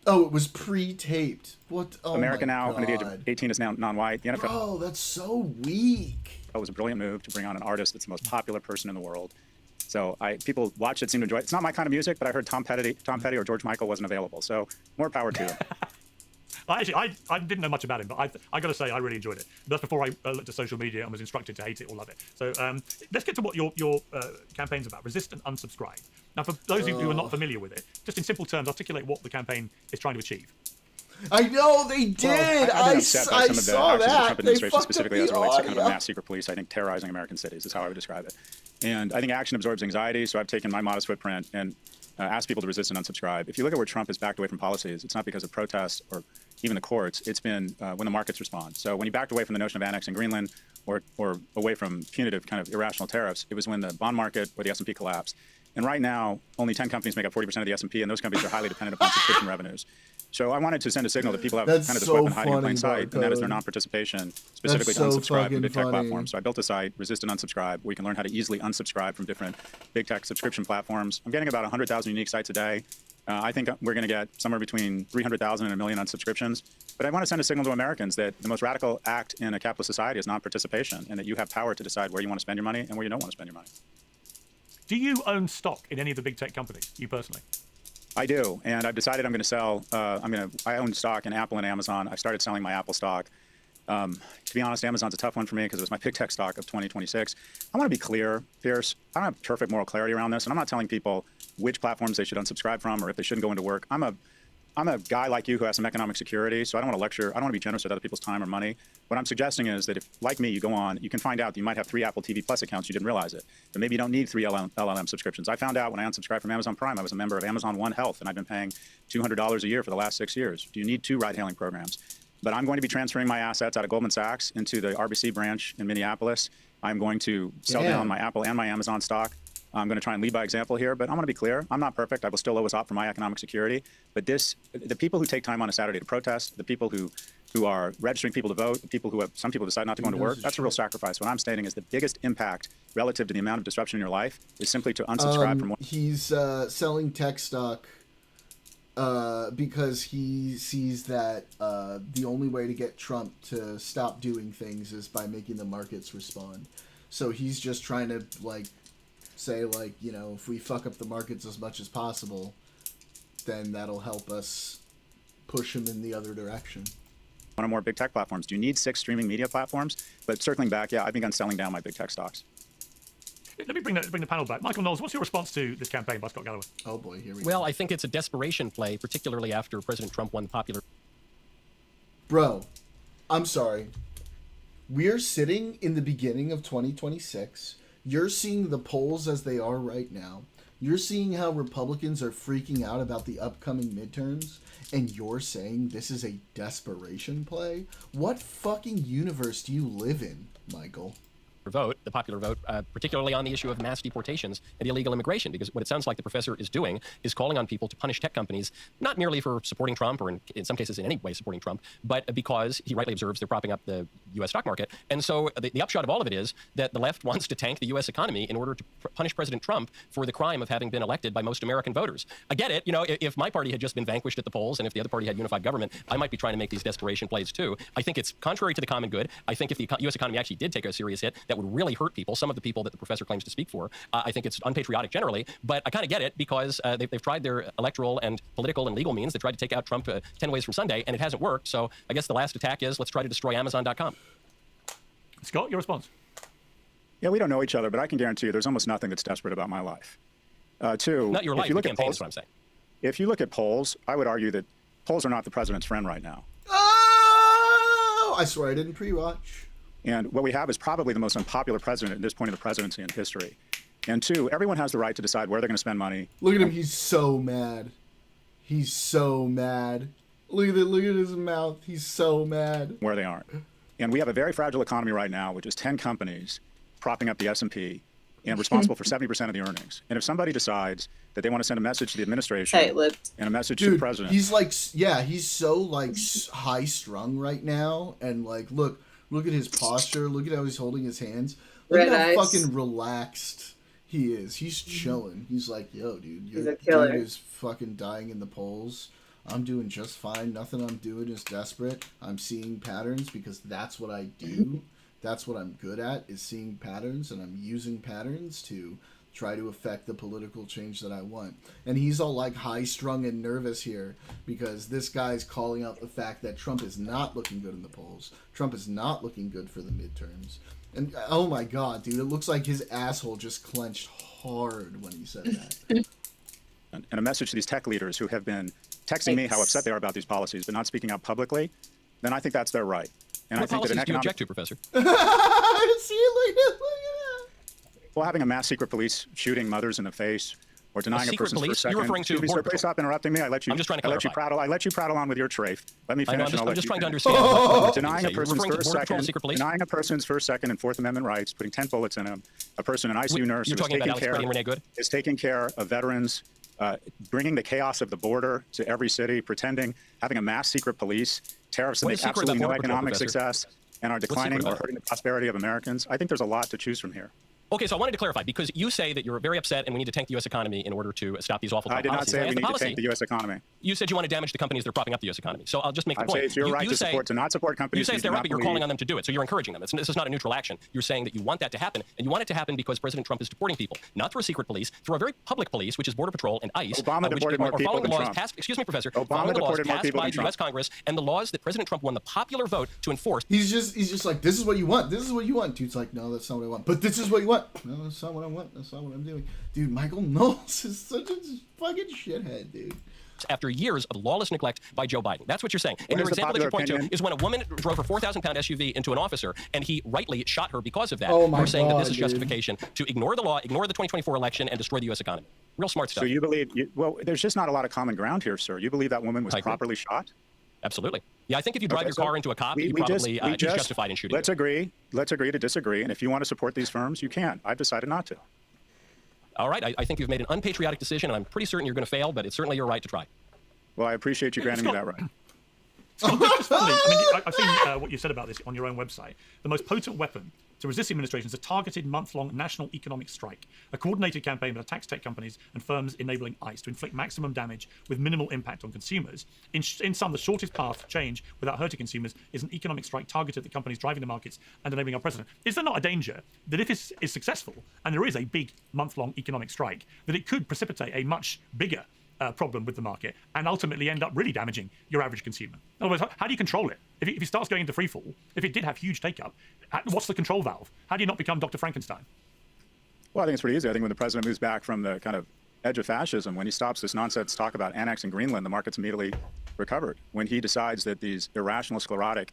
Oh, it was pre-taped. What? Oh America my now, God. under the age of 18, is now non-white. The NFL. Oh, that's so weak. It was a brilliant move to bring on an artist that's the most popular person in the world. So people watch it, seem to enjoy it. It's not my kind of music, but I heard Tom Petty or George Michael wasn't available. So more power to him. I didn't know much about him, but I got to say I really enjoyed it. That's before I looked at social media and was instructed to hate it or love it. So let's get to what your campaign's about. Resist and unsubscribe. Now, for those of you who are not familiar with it, just in simple terms, articulate what the campaign is trying to achieve. I know they did. Well, I saw some of the that. actions of the Trump administration, fucked specifically up as it relates to kind of a audio. mass secret police. I think terrorizing American cities is how I would describe it. And I think action absorbs anxiety. So I've taken my modest footprint and asked people to resist and unsubscribe. If you look at where Trump has backed away from policies, it's not because of protests or even the courts. It's been when the markets respond. So when he backed away from the notion of annexing Greenland or away from punitive kind of irrational tariffs, it was when the bond market or the S&P collapsed. And right now, only 10 companies make up 40% of the S&P, and those companies are highly dependent upon subscription revenues. So I wanted to send a signal that people have kind of this weapon hiding in plain sight, and that is their non-participation, specifically to unsubscribe from big tech platforms. So I built a site, Resist and Unsubscribe, where you can learn how to easily unsubscribe from different big tech subscription platforms. I'm getting about 100,000 unique sites a day. I think we're going to get somewhere between 300,000 and 1 million unsubscriptions. But I want to send a signal to Americans that the most radical act in a capitalist society is non-participation, and that you have power to decide where you want to spend your money and where you don't want to spend your money. Do you own stock in any of the big tech companies, you personally? I do, and I've decided I'm going to sell. I own stock in Apple and Amazon. I've started selling my Apple stock. To be honest, Amazon's a tough one for me because it was my big tech stock of 2026. I want to be clear, Pierce. I don't have perfect moral clarity around this, and I'm not telling people which platforms they should unsubscribe from or if they shouldn't go into work. I'm I'm a guy like you who has some economic security, so I don't want to lecture. I don't want to be generous with other people's time or money. What I'm suggesting is that if, like me, you go on, you can find out that you might have 3 Apple TV Plus accounts. You didn't realize it. But maybe you don't need 3 LLM subscriptions. I found out when I unsubscribed from Amazon Prime, I was a member of Amazon One Health, and I've been paying $200 a year for the last 6 years. Do you need 2 ride-hailing programs? But I'm going to be transferring my assets out of Goldman Sachs into the RBC branch in Minneapolis. I'm going to sell down my Apple and my Amazon stock. I'm going to try and lead by example here, but I want to be clear. I'm not perfect. I will still always opt for my economic security. But the people who take time on a Saturday to protest, the people who are registering people to vote, the people who some people decide not to go into work, that's a real sacrifice. What I'm stating is the biggest impact relative to the amount of disruption in your life is simply to unsubscribe from one. He's selling tech stock because he sees that the only way to get Trump to stop doing things is by making the markets respond. So he's just trying to say if we fuck up the markets as much as possible, then that'll help us push him in the other direction. One or more big tech platforms. Do you need 6 streaming media platforms? But circling back, yeah, I've begun selling down my big tech stocks. Let me bring the panel back. Michael Knowles, what's your response to this campaign by Scott Galloway? Oh boy, here we go. Well, I think it's a desperation play, particularly after President Trump won the popular. Bro, I'm sorry. We're sitting in the beginning of 2026. You're seeing the polls as they are right now. You're seeing how Republicans are freaking out about the upcoming midterms, and you're saying this is a desperation play? What fucking universe do you live in, Michael? Vote, the popular vote, particularly on the issue of mass deportations and illegal immigration, because what it sounds like the professor is doing is calling on people to punish tech companies, not merely for supporting Trump or in some cases in any way supporting Trump, but because he rightly observes they're propping up the U.S. stock market. And so the upshot of all of it is that the left wants to tank the U.S. economy in order to punish President Trump for the crime of having been elected by most American voters. I get it. If my party had just been vanquished at the polls and if the other party had unified government, I might be trying to make these desperation plays too. I think it's contrary to the common good. I think if the U.S. economy actually did take a serious hit, that would really hurt people, some of the people that the professor claims to speak for. I think it's unpatriotic generally, but I kind of get it because they've tried their electoral and political and legal means. They tried to take out Trump 10 ways from Sunday, and it hasn't worked. So I guess the last attack is let's try to destroy Amazon.com. Scott, your response? Yeah, we don't know each other, but I can guarantee you there's almost nothing that's desperate about my life. Two, not your life, if you look at polls, is what I'm saying. If you look at polls, I would argue that polls are not the president's friend right now. Oh, I swear I didn't pre-watch. And what we have is probably the most unpopular president at this point in the presidency in history. And two, everyone has the right to decide where they're going to spend money. Look at him. He's so mad. He's so mad. Look at it. Look at his mouth. He's so mad. Where they aren't. And we have a very fragile economy right now, which is 10 companies propping up the S&P and responsible for 70% of the earnings. And if somebody decides that they want to send a message to the administration and a message to the president. He's he's so high strung right now. And look at his posture. Look at how he's holding his hands. Look at how fucking relaxed he is. He's chilling. He's like, yo, dude, your dude is fucking dying in the polls. I'm doing just fine. Nothing I'm doing is desperate. I'm seeing patterns because that's what I do. That's what I'm good at, is seeing patterns, and I'm using patterns to try to affect the political change that I want. And he's all high-strung and nervous here because this guy's calling out the fact that Trump is not looking good in the polls. Trump is not looking good for the midterms. And oh my God, dude, it looks like his asshole just clenched hard when he said that. And a message to these tech leaders who have been texting me how upset they are about these policies but not speaking out publicly, then I think that's their right. And what I think that policies do you object to, Professor? Well, having a mass secret police shooting mothers in the face or denying a person for a second. You're referring to Excuse me, sir, please stop interrupting me. I'm just trying to clarify. I let you prattle on with your trafe. Let me finish. I'm just trying to understand. Denying a person's first, second, and Fourth Amendment rights, putting 10 bullets in them. A person, an ICU nurse, who is taking care of veterans, bringing the chaos of the border to every city, having a mass secret police, tariffs that make absolutely no economic success and are declining or hurting the prosperity of Americans. I think there's a lot to choose from here. Okay, so I wanted to clarify, because you say that you're very upset and we need to tank the U.S. economy in order to stop these awful policies. I did not say we need to tank the U.S. economy. You said you want to damage the companies that are propping up the U.S. economy. So I'll just make the point. It's your right to not support companies. You say it's their right, but you're calling on them to do it. So you're encouraging them. This is not a neutral action. You're saying that you want that to happen, and you want it to happen because President Trump is deporting people, not through a secret police, through a very public police, which is Border Patrol and ICE. Obama deported more people than Trump. Excuse me, Professor. Obama deported more people by than the U.S. Congress and the laws that President Trump won the popular vote to enforce. He's just like, this is what you want. This is what you want. Dude's like, no, that's not what I want. But this is what you want. No, that's not what I want. That's not what I'm doing. Dude, Michael Knowles is such a fucking shithead, dude. after years of lawless neglect by Joe Biden. That's what you're saying. And What your is the example that you popular point to opinion? is when a woman drove her 4,000-pound SUV into an officer, and he rightly shot her because of that. Oh my You're saying that this God, is dude. justification to ignore the law, ignore the 2024 election, and destroy the U.S. economy. Real smart stuff. So you believe, well, there's just not a lot of common ground here, sir. You believe that woman was I agree. properly shot? Absolutely. Yeah, I think if you drive Okay, your so car into a cop, we you probably just he's justified in shooting Let's you. agree. Let's agree to disagree. And if you want to support these firms, you can. I've decided not to. All right, I think you've made an unpatriotic decision, and I'm pretty certain you're going to fail, but it's certainly your right to try. Well, I appreciate you granting me that right. Scott, just finally, I mean, I've seen what you said about this on your own website. The most potent weapon to resist the administration is a targeted month-long national economic strike, a coordinated campaign that attacks tech companies and firms enabling ICE to inflict maximum damage with minimal impact on consumers. In sum, the shortest path to change without hurting consumers is an economic strike targeted at the companies driving the markets and enabling our president. Is there not a danger that if this is successful, and there is a big month-long economic strike, that it could precipitate a much bigger problem with the market and ultimately end up really damaging your average consumer? In other words, how do you control it? If it starts going into freefall, if it did have huge take-up, what's the control valve? How do you not become Dr. Frankenstein? Well, I think it's pretty easy. I think when the president moves back from the kind of edge of fascism, when he stops this nonsense talk about annexing Greenland, the market's immediately recovered. When he decides that these irrational, sclerotic,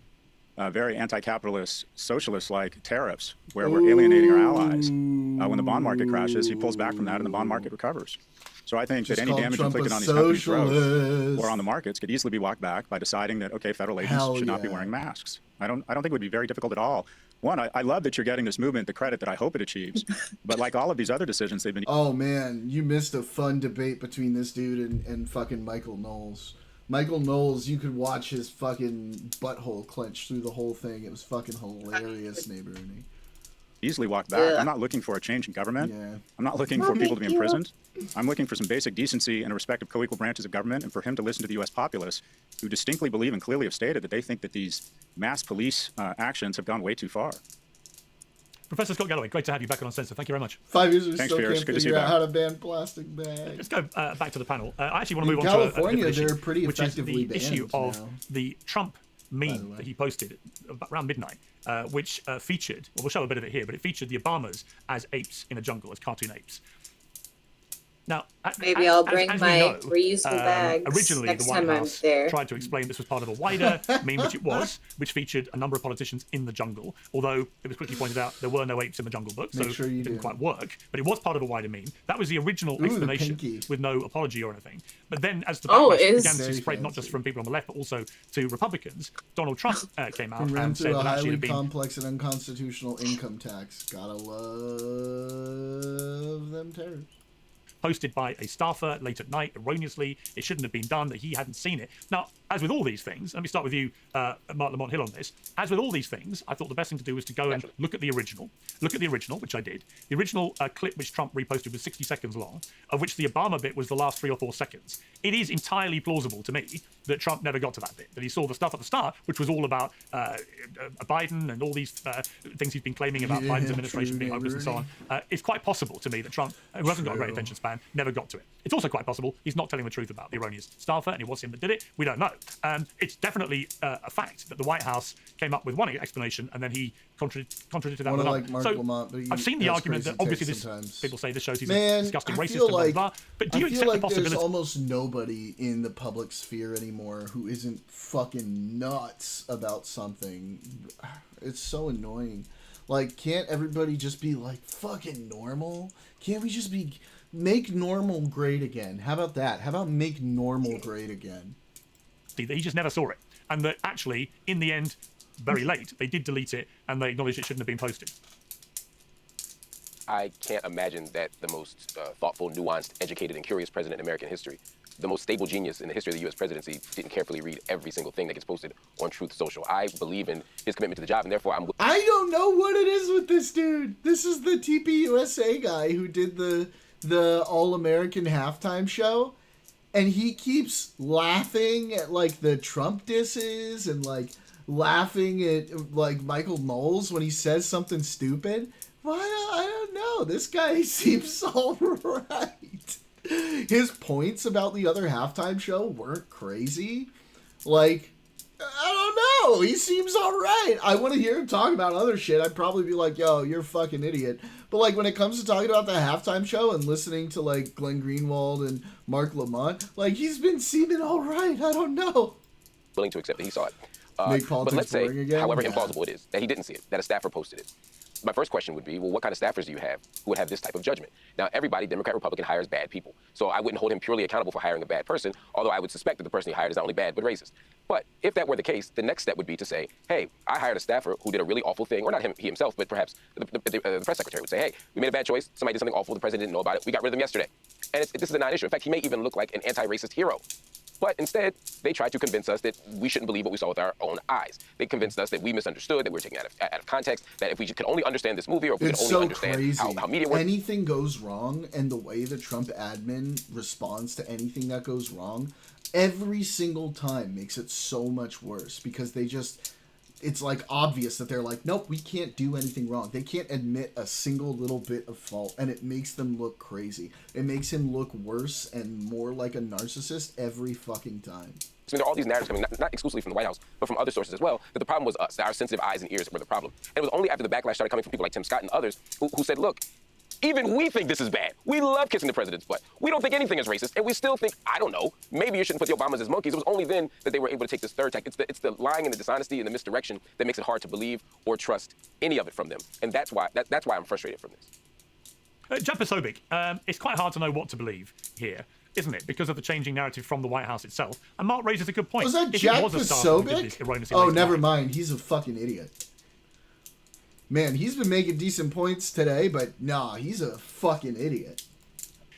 very anti-capitalist, socialist-like tariffs, where we're alienating our allies, when the bond market crashes, he pulls back from that and the bond market recovers. So I think Just that any call damage Trump inflicted a on these companies' growth socialist. or on the markets could easily be walked back by deciding that, okay, federal agents Hell should not be yeah. wearing masks. I don't think it would be very difficult at all. One, I love that you're getting this movement the credit that I hope it achieves. But like all of these other decisions, they've been. Oh man, you missed a fun debate between this dude and fucking Michael Knowles. Michael Knowles, you could watch his fucking butthole clench through the whole thing. It was fucking hilarious, neighborhood. Easily walk back. I'm not looking for a change in government. Yeah. I'm not looking for people to be imprisoned. I'm looking for some basic decency and a respect of co-equal branches of government, and for him to listen to the U.S. populace, who distinctly believe and clearly have stated that they think that these mass police actions have gone way too far. Professor Scott Galloway, great to have you back on Uncensored. Thank you very much. 5 years we Thanks, still Pierce. can't Good to see figure you out back. how to ban plastic bags. Let's go back to the panel. I actually want to In move on to a California, different they're issue, pretty which is effectively the issue banned of now. the Trump meme that he posted around midnight, which featured, well, we'll show a bit of it here, but it featured the Obamas as apes in a jungle, as cartoon apes. Now, Maybe I'll bring as we my know, reusable bags originally, next the White time I'm House there. tried to explain this was part of a wider meme, which it was, which featured a number of politicians in the jungle. Although it was quickly pointed out there were no apes in the Jungle Book, so Make sure you it didn't do. quite work. But it was part of a wider meme. That was the original Ooh, the explanation, pinky. with no apology or anything. But then, as the Oh, backlash it is began to very spread, not just from people on the left, but also to Republicans, Donald Trump came out And ran and said through a that actually it highly had been complex and unconstitutional income tax. Gotta love them terrors. posted by a staffer late at night, erroneously. It shouldn't have been done, that he hadn't seen it. Now, as with all these things, let me start with you, Mark Lamont Hill, on this. As with all these things, I thought the best thing to do was to go and look at the original. Look at the original, which I did. The original clip which Trump reposted was 60 seconds long, of which the Obama bit was the last 3 or 4 seconds. It is entirely plausible to me that Trump never got to that bit, that he saw the stuff at the start, which was all about Biden and all these things he's been claiming about Yeah, Biden's administration true, being hopeless and so on. It's quite possible to me that Trump, who hasn't got a great True. attention span, never got to it. It's also quite possible he's not telling the truth about the erroneous staffer, and it was him that did it. We don't know. It's definitely a fact that the White House came up with one explanation and then he contradicted that with Wanna another. like Mark So Lamont, but he I've seen the has argument that crazy obviously takes this, sometimes. people say this shows he's a Man, disgusting I racist feel and blah, like, blah, blah. But do you I feel accept like the possibility? there's almost nobody in the public sphere anymore who isn't fucking nuts about something. It's so annoying. Like, can't everybody just be like fucking normal? Can't we just be make normal great again? How about that? How about make normal great again? That he just never saw it, and that actually, in the end, very late, they did delete it and they acknowledged it shouldn't have been posted. I can't imagine that the most thoughtful, nuanced, educated, and curious president in American history, the most stable genius in the history of the U.S. presidency, didn't carefully read every single thing that gets posted on Truth Social. I believe in his commitment to the job, and therefore I'm. I don't know what it is with this dude. This is the TPUSA guy who did the All-American halftime show, and he keeps laughing at like the Trump disses and like laughing at like Michael Knowles when he says something stupid. Why? I don't know. This guy seems all right. His points about the other halftime show weren't crazy. Like, I don't know. He seems all right. I want to hear him talk about other shit. I'd probably be like, yo, you're a fucking idiot. But, like, when it comes to talking about the halftime show and listening to, like, Glenn Greenwald and Mark Lamont, like, he's been seeming all right. I don't know. Willing to accept that he saw it. Make politics but let's say, boring again? however Yeah. implausible it is, that he didn't see it, that a staffer posted it. My first question would be, well, what kind of staffers do you have who would have this type of judgment? Now, everybody, Democrat, Republican, hires bad people. So I wouldn't hold him purely accountable for hiring a bad person, although I would suspect that the person he hired is not only bad, but racist. But if that were the case, the next step would be to say, hey, I hired a staffer who did a really awful thing, or not he himself, but perhaps the press secretary would say, hey, we made a bad choice. Somebody did something awful. The president didn't know about it. We got rid of them yesterday. And this is a non-issue. In fact, he may even look like an anti-racist hero. But instead, they tried to convince us that we shouldn't believe what we saw with our own eyes. They convinced us that we misunderstood, that we were taken out of context, that if we could only understand this movie, or if we could only understand how media works. Anything goes wrong, and the way the Trump admin responds to anything that goes wrong, every single time makes it so much worse, because they just... It's like obvious that they're like, nope, we can't do anything wrong. They can't admit a single little bit of fault, and it makes them look crazy. It makes him look worse and more like a narcissist every fucking time. I mean, there are all these narratives coming, not exclusively from the White House, but from other sources as well, that the problem was us, that our sensitive eyes and ears were the problem. And it was only after the backlash started coming from people like Tim Scott and others who said, look, even we think this is bad. We love kissing the president's butt. We don't think anything is racist, and we still think, I don't know, maybe you shouldn't put the Obamas as monkeys. It was only then that they were able to take this third tack. It's the lying and the dishonesty and the misdirection that makes it hard to believe or trust any of it from them. And that's why I'm frustrated from this. Jan Posobiec, it's quite hard to know what to believe here, isn't it? Because of the changing narrative from the White House itself. And Mark raises a good point. Was that If Jack it was a star who did this Posobiec? erroneously Oh, late never night- mind. He's a fucking idiot. Man, he's been making decent points today, but nah, he's a fucking idiot.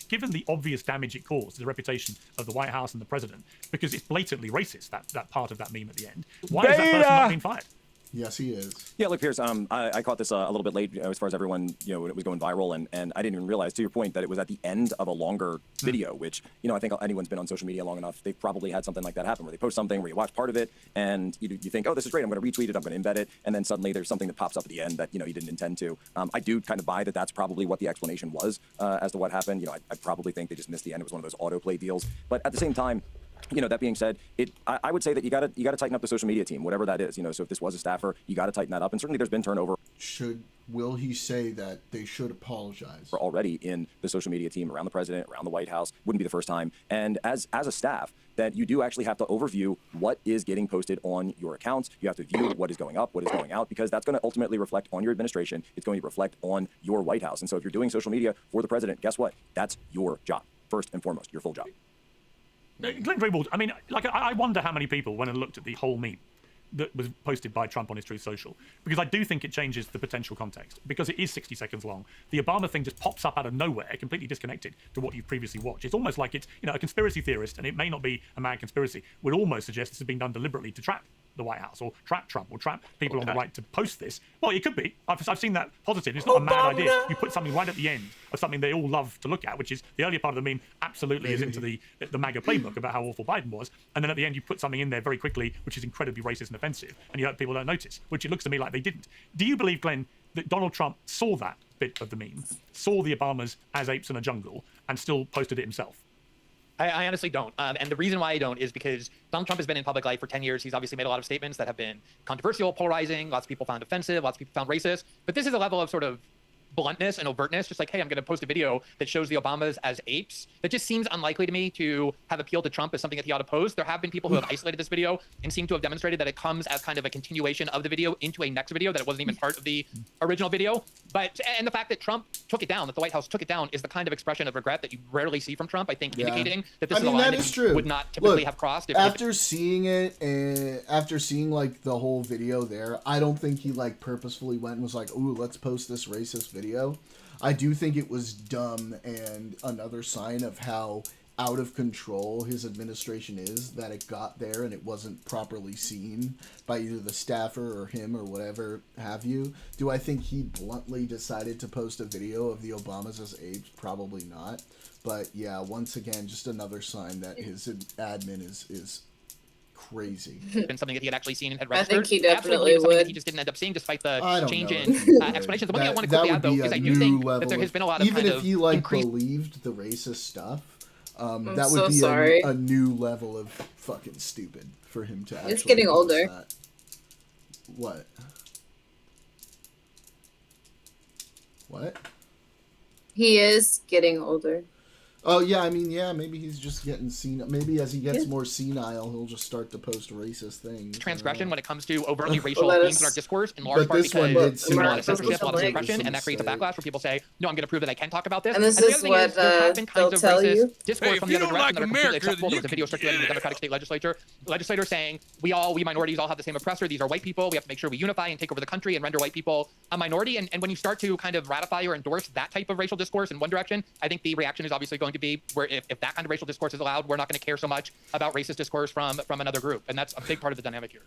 Given the obvious damage it caused to the reputation of the White House and the president, because it's blatantly racist, that part of that meme at the end, why has that person not been fired? Yes, he is. Yeah, look, Pierce, I caught this a little bit late as far as everyone, when it was going viral, and I didn't even realize, to your point, that it was at the end of a longer video, which, I think anyone's been on social media long enough, they've probably had something like that happen, where they post something, where you watch part of it, and you think, oh, this is great, I'm going to retweet it, I'm going to embed it, and then suddenly there's something that pops up at the end that, you didn't intend to. I do kind of buy that that's probably what the explanation was as to what happened. I probably think they just missed the end. It was one of those autoplay deals. But at the same time, that being said, I would say that you gotta tighten up the social media team, whatever that is. So if this was a staffer, you gotta tighten that up. And certainly there's been turnover. Will he say that they should apologize? Already in the social media team, around the president, around the White House, wouldn't be the first time. And as a staff, that you do actually have to overview what is getting posted on your accounts. You have to view what is going up, what is going out, because that's going to ultimately reflect on your administration. It's going to reflect on your White House. And so if you're doing social media for the president, guess what? That's your job, first and foremost, your full job. Glenn Greenwald, I mean, I wonder how many people went and looked at the whole meme that was posted by Trump on his Truth Social, because I do think it changes the potential context, because it is 60 seconds long. The Obama thing just pops up out of nowhere, completely disconnected to what you've previously watched. It's almost like it's, a conspiracy theorist, and it may not be a mad conspiracy, would almost suggest this has been done deliberately to trap the White House, or trap Trump, or trap people on the right to post this. Well, it could be. I've seen that positive. It's not a mad idea. You put something right at the end of something they all love to look at, which is the earlier part of the meme absolutely is into the MAGA playbook about how awful Biden was, and then at the end you put something in there very quickly which is incredibly racist and offensive, and you hope people don't notice, which it looks to me like they didn't. Do you believe, Glenn, that Donald Trump saw that bit of the meme, saw the Obamas as apes in a jungle, and still posted it himself? I honestly don't. And the reason why I don't is because Donald Trump has been in public life for 10 years. He's obviously made a lot of statements that have been controversial, polarizing. Lots of people found offensive. Lots of people found racist. But this is a level of sort of bluntness and overtness, just like, hey, I'm going to post a video that shows the Obamas as apes. That just seems unlikely to me to have appealed to Trump as something that he ought to post. There have been people who have isolated this video and seem to have demonstrated that it comes as kind of a continuation of the video into a next video, that it wasn't even part of the original video. And the fact that Trump took it down, that the White House took it down, is the kind of expression of regret that you rarely see from Trump, I think, indicating that this is a line that he would not typically have crossed. After seeing it, after seeing like the whole video there, I don't think he like purposefully went and was like, ooh, let's post this racist video. I do think it was dumb, and another sign of how out of control his administration is, that it got there and it wasn't properly seen by either the staffer or him or whatever have you. Do I think he bluntly decided to post a video of the Obamas as apes? Probably not. But yeah, once again, just another sign that his admin is crazy. Been something that he had actually seen and had I registered. think he definitely Absolutely would. He just didn't end up seeing, despite the change know in if he would. explanations. The one thing I want to That quickly add, would though, be is a I do new think level that there has been a lot of even kind if of he like increased... believed the racist stuff, I'm that so would be sorry. a new level of fucking stupid for him to actually It's getting post older. that. What? What? He is getting older. Oh, yeah, I mean, yeah, maybe he's just getting senile. Maybe as he gets more senile, he'll just start to post racist things. Transgression when it comes to overtly racial Well, themes in our discourse, in large but part this one because did there's seem a lot like of censorship, a lot of like suppression, and that creates a backlash where people say, no, I'm going to prove that I can talk about this. And this the is other thing what there have been they'll kinds of tell racist you. discourse Hey, from if the you other don't direction like that are completely America, acceptable. There you was a video circulating in the Democratic state legislator saying, we minorities all have the same oppressor. These are white people. We have to make sure we unify and take over the country and render white people a minority. And when you start to kind of ratify or endorse that type of racial discourse in one direction, I think the reaction is obviously going to be where if that kind of racial discourse is allowed, we're not going to care so much about racist discourse from another group. And that's a big part of the dynamic here.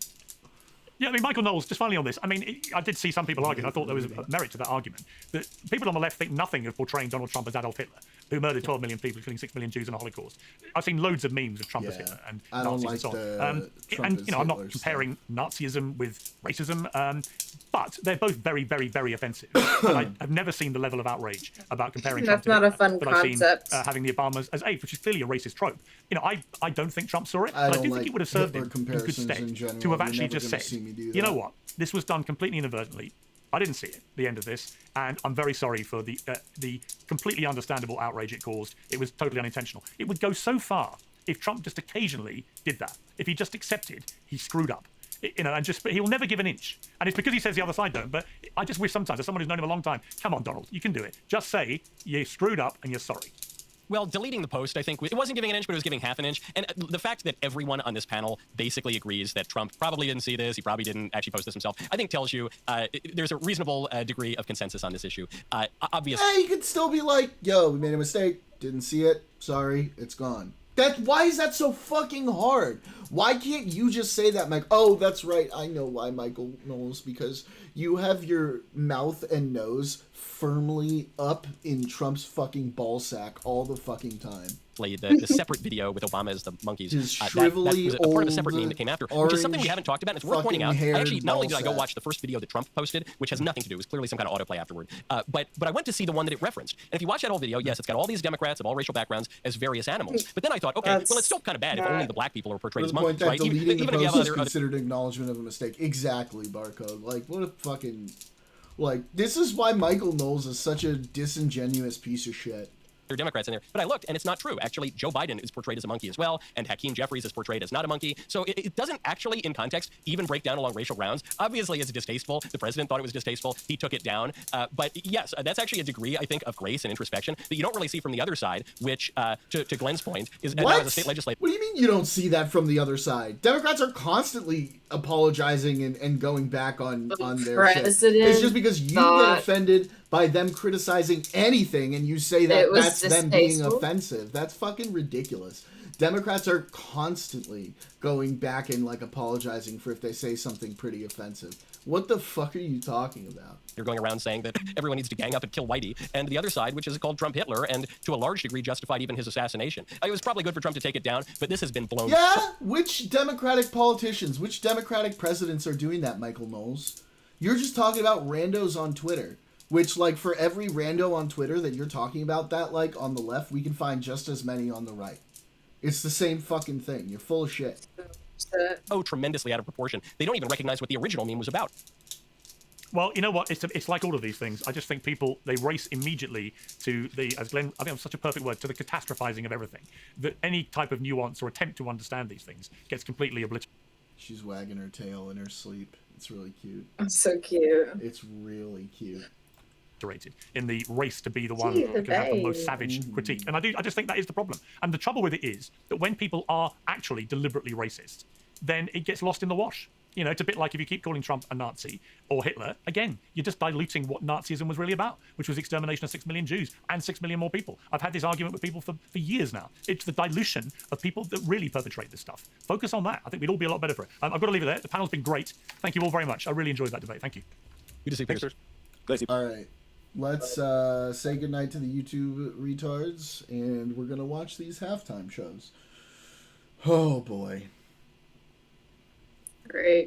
Yeah, I mean, Michael Knowles, just finally on this, I mean, I did see some people arguing, I thought there was merit to that argument, that people on the left think nothing of portraying Donald Trump as Adolf Hitler, who murdered 12 million people, including 6 million Jews in the Holocaust. I've seen loads of memes of Trump as Hitler and I don't Nazis like and so the on. Trump And, as you know, I'm not Hitler comparing Nazism with racism, but they're both very, very, very offensive. And I've never seen the level of outrage about comparing That's Trump not to a fun Hitler that I've seen concept. having the Obamas as apes, which is clearly a racist trope. You know, I don't think Trump saw it, I but I don't do like think it would have served Hitler him in good comparisons stead in general. to have You're actually never just gonna said, see me do you know that. what? This was done completely inadvertently. I didn't see it, the end of this, and I'm very sorry for the completely understandable outrage it caused. It was totally unintentional. It would go so far if Trump just occasionally did that. If he just accepted he screwed up, you know, and just he'll never give an inch. And it's because he says the other side don't. But I just wish sometimes, as someone who's known him a long time, come on, Donald, you can do it. Just say you screwed up and you're sorry. Well, deleting the post, I think, it wasn't giving an inch, but it was giving half an inch. And the fact that everyone on this panel basically agrees that Trump probably didn't see this, he probably didn't actually post this himself, I think tells you there's a reasonable degree of consensus on this issue. Obviously. Yeah, you could still be like, yo, we made a mistake, didn't see it, sorry, it's gone. Why is that so fucking hard? Why can't you just say that, Mike? Oh, that's right, I know why, Michael Knowles, because you have your mouth and nose firmly up in Trump's fucking ball sack all the fucking time. The separate video with Obama as the monkeys. His that shrivelly was a part of a separate old meme that came after, which is something we haven't talked about. And it's worth pointing out. I actually, not only did I go watch the first video that Trump posted, which has nothing to do, it was clearly some kind of autoplay afterward, but I went to see the one that it referenced. And if you watch that whole video, yes, it's got all these Democrats of all racial backgrounds as various animals. But then I thought, okay, well, it's still kind of bad if only the black people are portrayed as monkeys, right? Deleting Even the if you have post is other considered acknowledgement of a mistake. Exactly, Barcode. Like, what a fucking... Like, this is why Michael Knowles is such a disingenuous piece of shit. There are Democrats in there. But I looked, and it's not true. Actually, Joe Biden is portrayed as a monkey as well, and Hakeem Jeffries is portrayed as not a monkey. So it doesn't actually, in context, even break down along racial grounds. Obviously, it's distasteful. The president thought it was distasteful. He took it down. But yes, that's actually a degree, I think, of grace and introspection that you don't really see from the other side, which, to Glenn's point, is now as a state legislator. What do you mean you don't see that from the other side? Democrats are constantly apologizing and going back on their shit. It's just because you get offended by them criticizing anything and you say that that's them being offensive. That's fucking ridiculous. Democrats are constantly going back and like apologizing for if they say something pretty offensive. What the fuck are you talking about? You're going around saying that everyone needs to gang up and kill Whitey, and the other side, which is called Trump Hitler, and to a large degree justified even his assassination. It was probably good for Trump to take it down, but this has been blown. Yeah? Which Democratic politicians, which Democratic presidents are doing that, Michael Knowles? You're just talking about randos on Twitter. Which, like, for every rando on Twitter that you're talking about that, like, on the left, we can find just as many on the right. It's the same fucking thing. You're full of shit. Oh, tremendously out of proportion. They don't even recognize what the original meme was about. Well, you know what? It's like all of these things. I just think people, they race immediately to the, as Glenn, I think it's such a perfect word, to the catastrophizing of everything. That any type of nuance or attempt to understand these things gets completely obliterated. She's wagging her tail in her sleep. It's really cute. It's so cute. It's really cute. In the race to be the one who can have the most savage critique. And I just think that is the problem. And the trouble with it is that when people are actually deliberately racist, then it gets lost in the wash. You know, it's a bit like if you keep calling Trump a Nazi or Hitler, again, you're just diluting what Nazism was really about, which was extermination of 6 million Jews and 6 million more people. I've had this argument with people for years now. It's the dilution of people that really perpetrate this stuff. Focus on that. I think we'd all be a lot better for it. I've got to leave it there. The panel's been great. Thank you all very much. I really enjoyed that debate. Thank you. Good to see you, Pierce. All right. Let's say goodnight to the YouTube retards, and we're going to watch these halftime shows. Oh, boy. Great.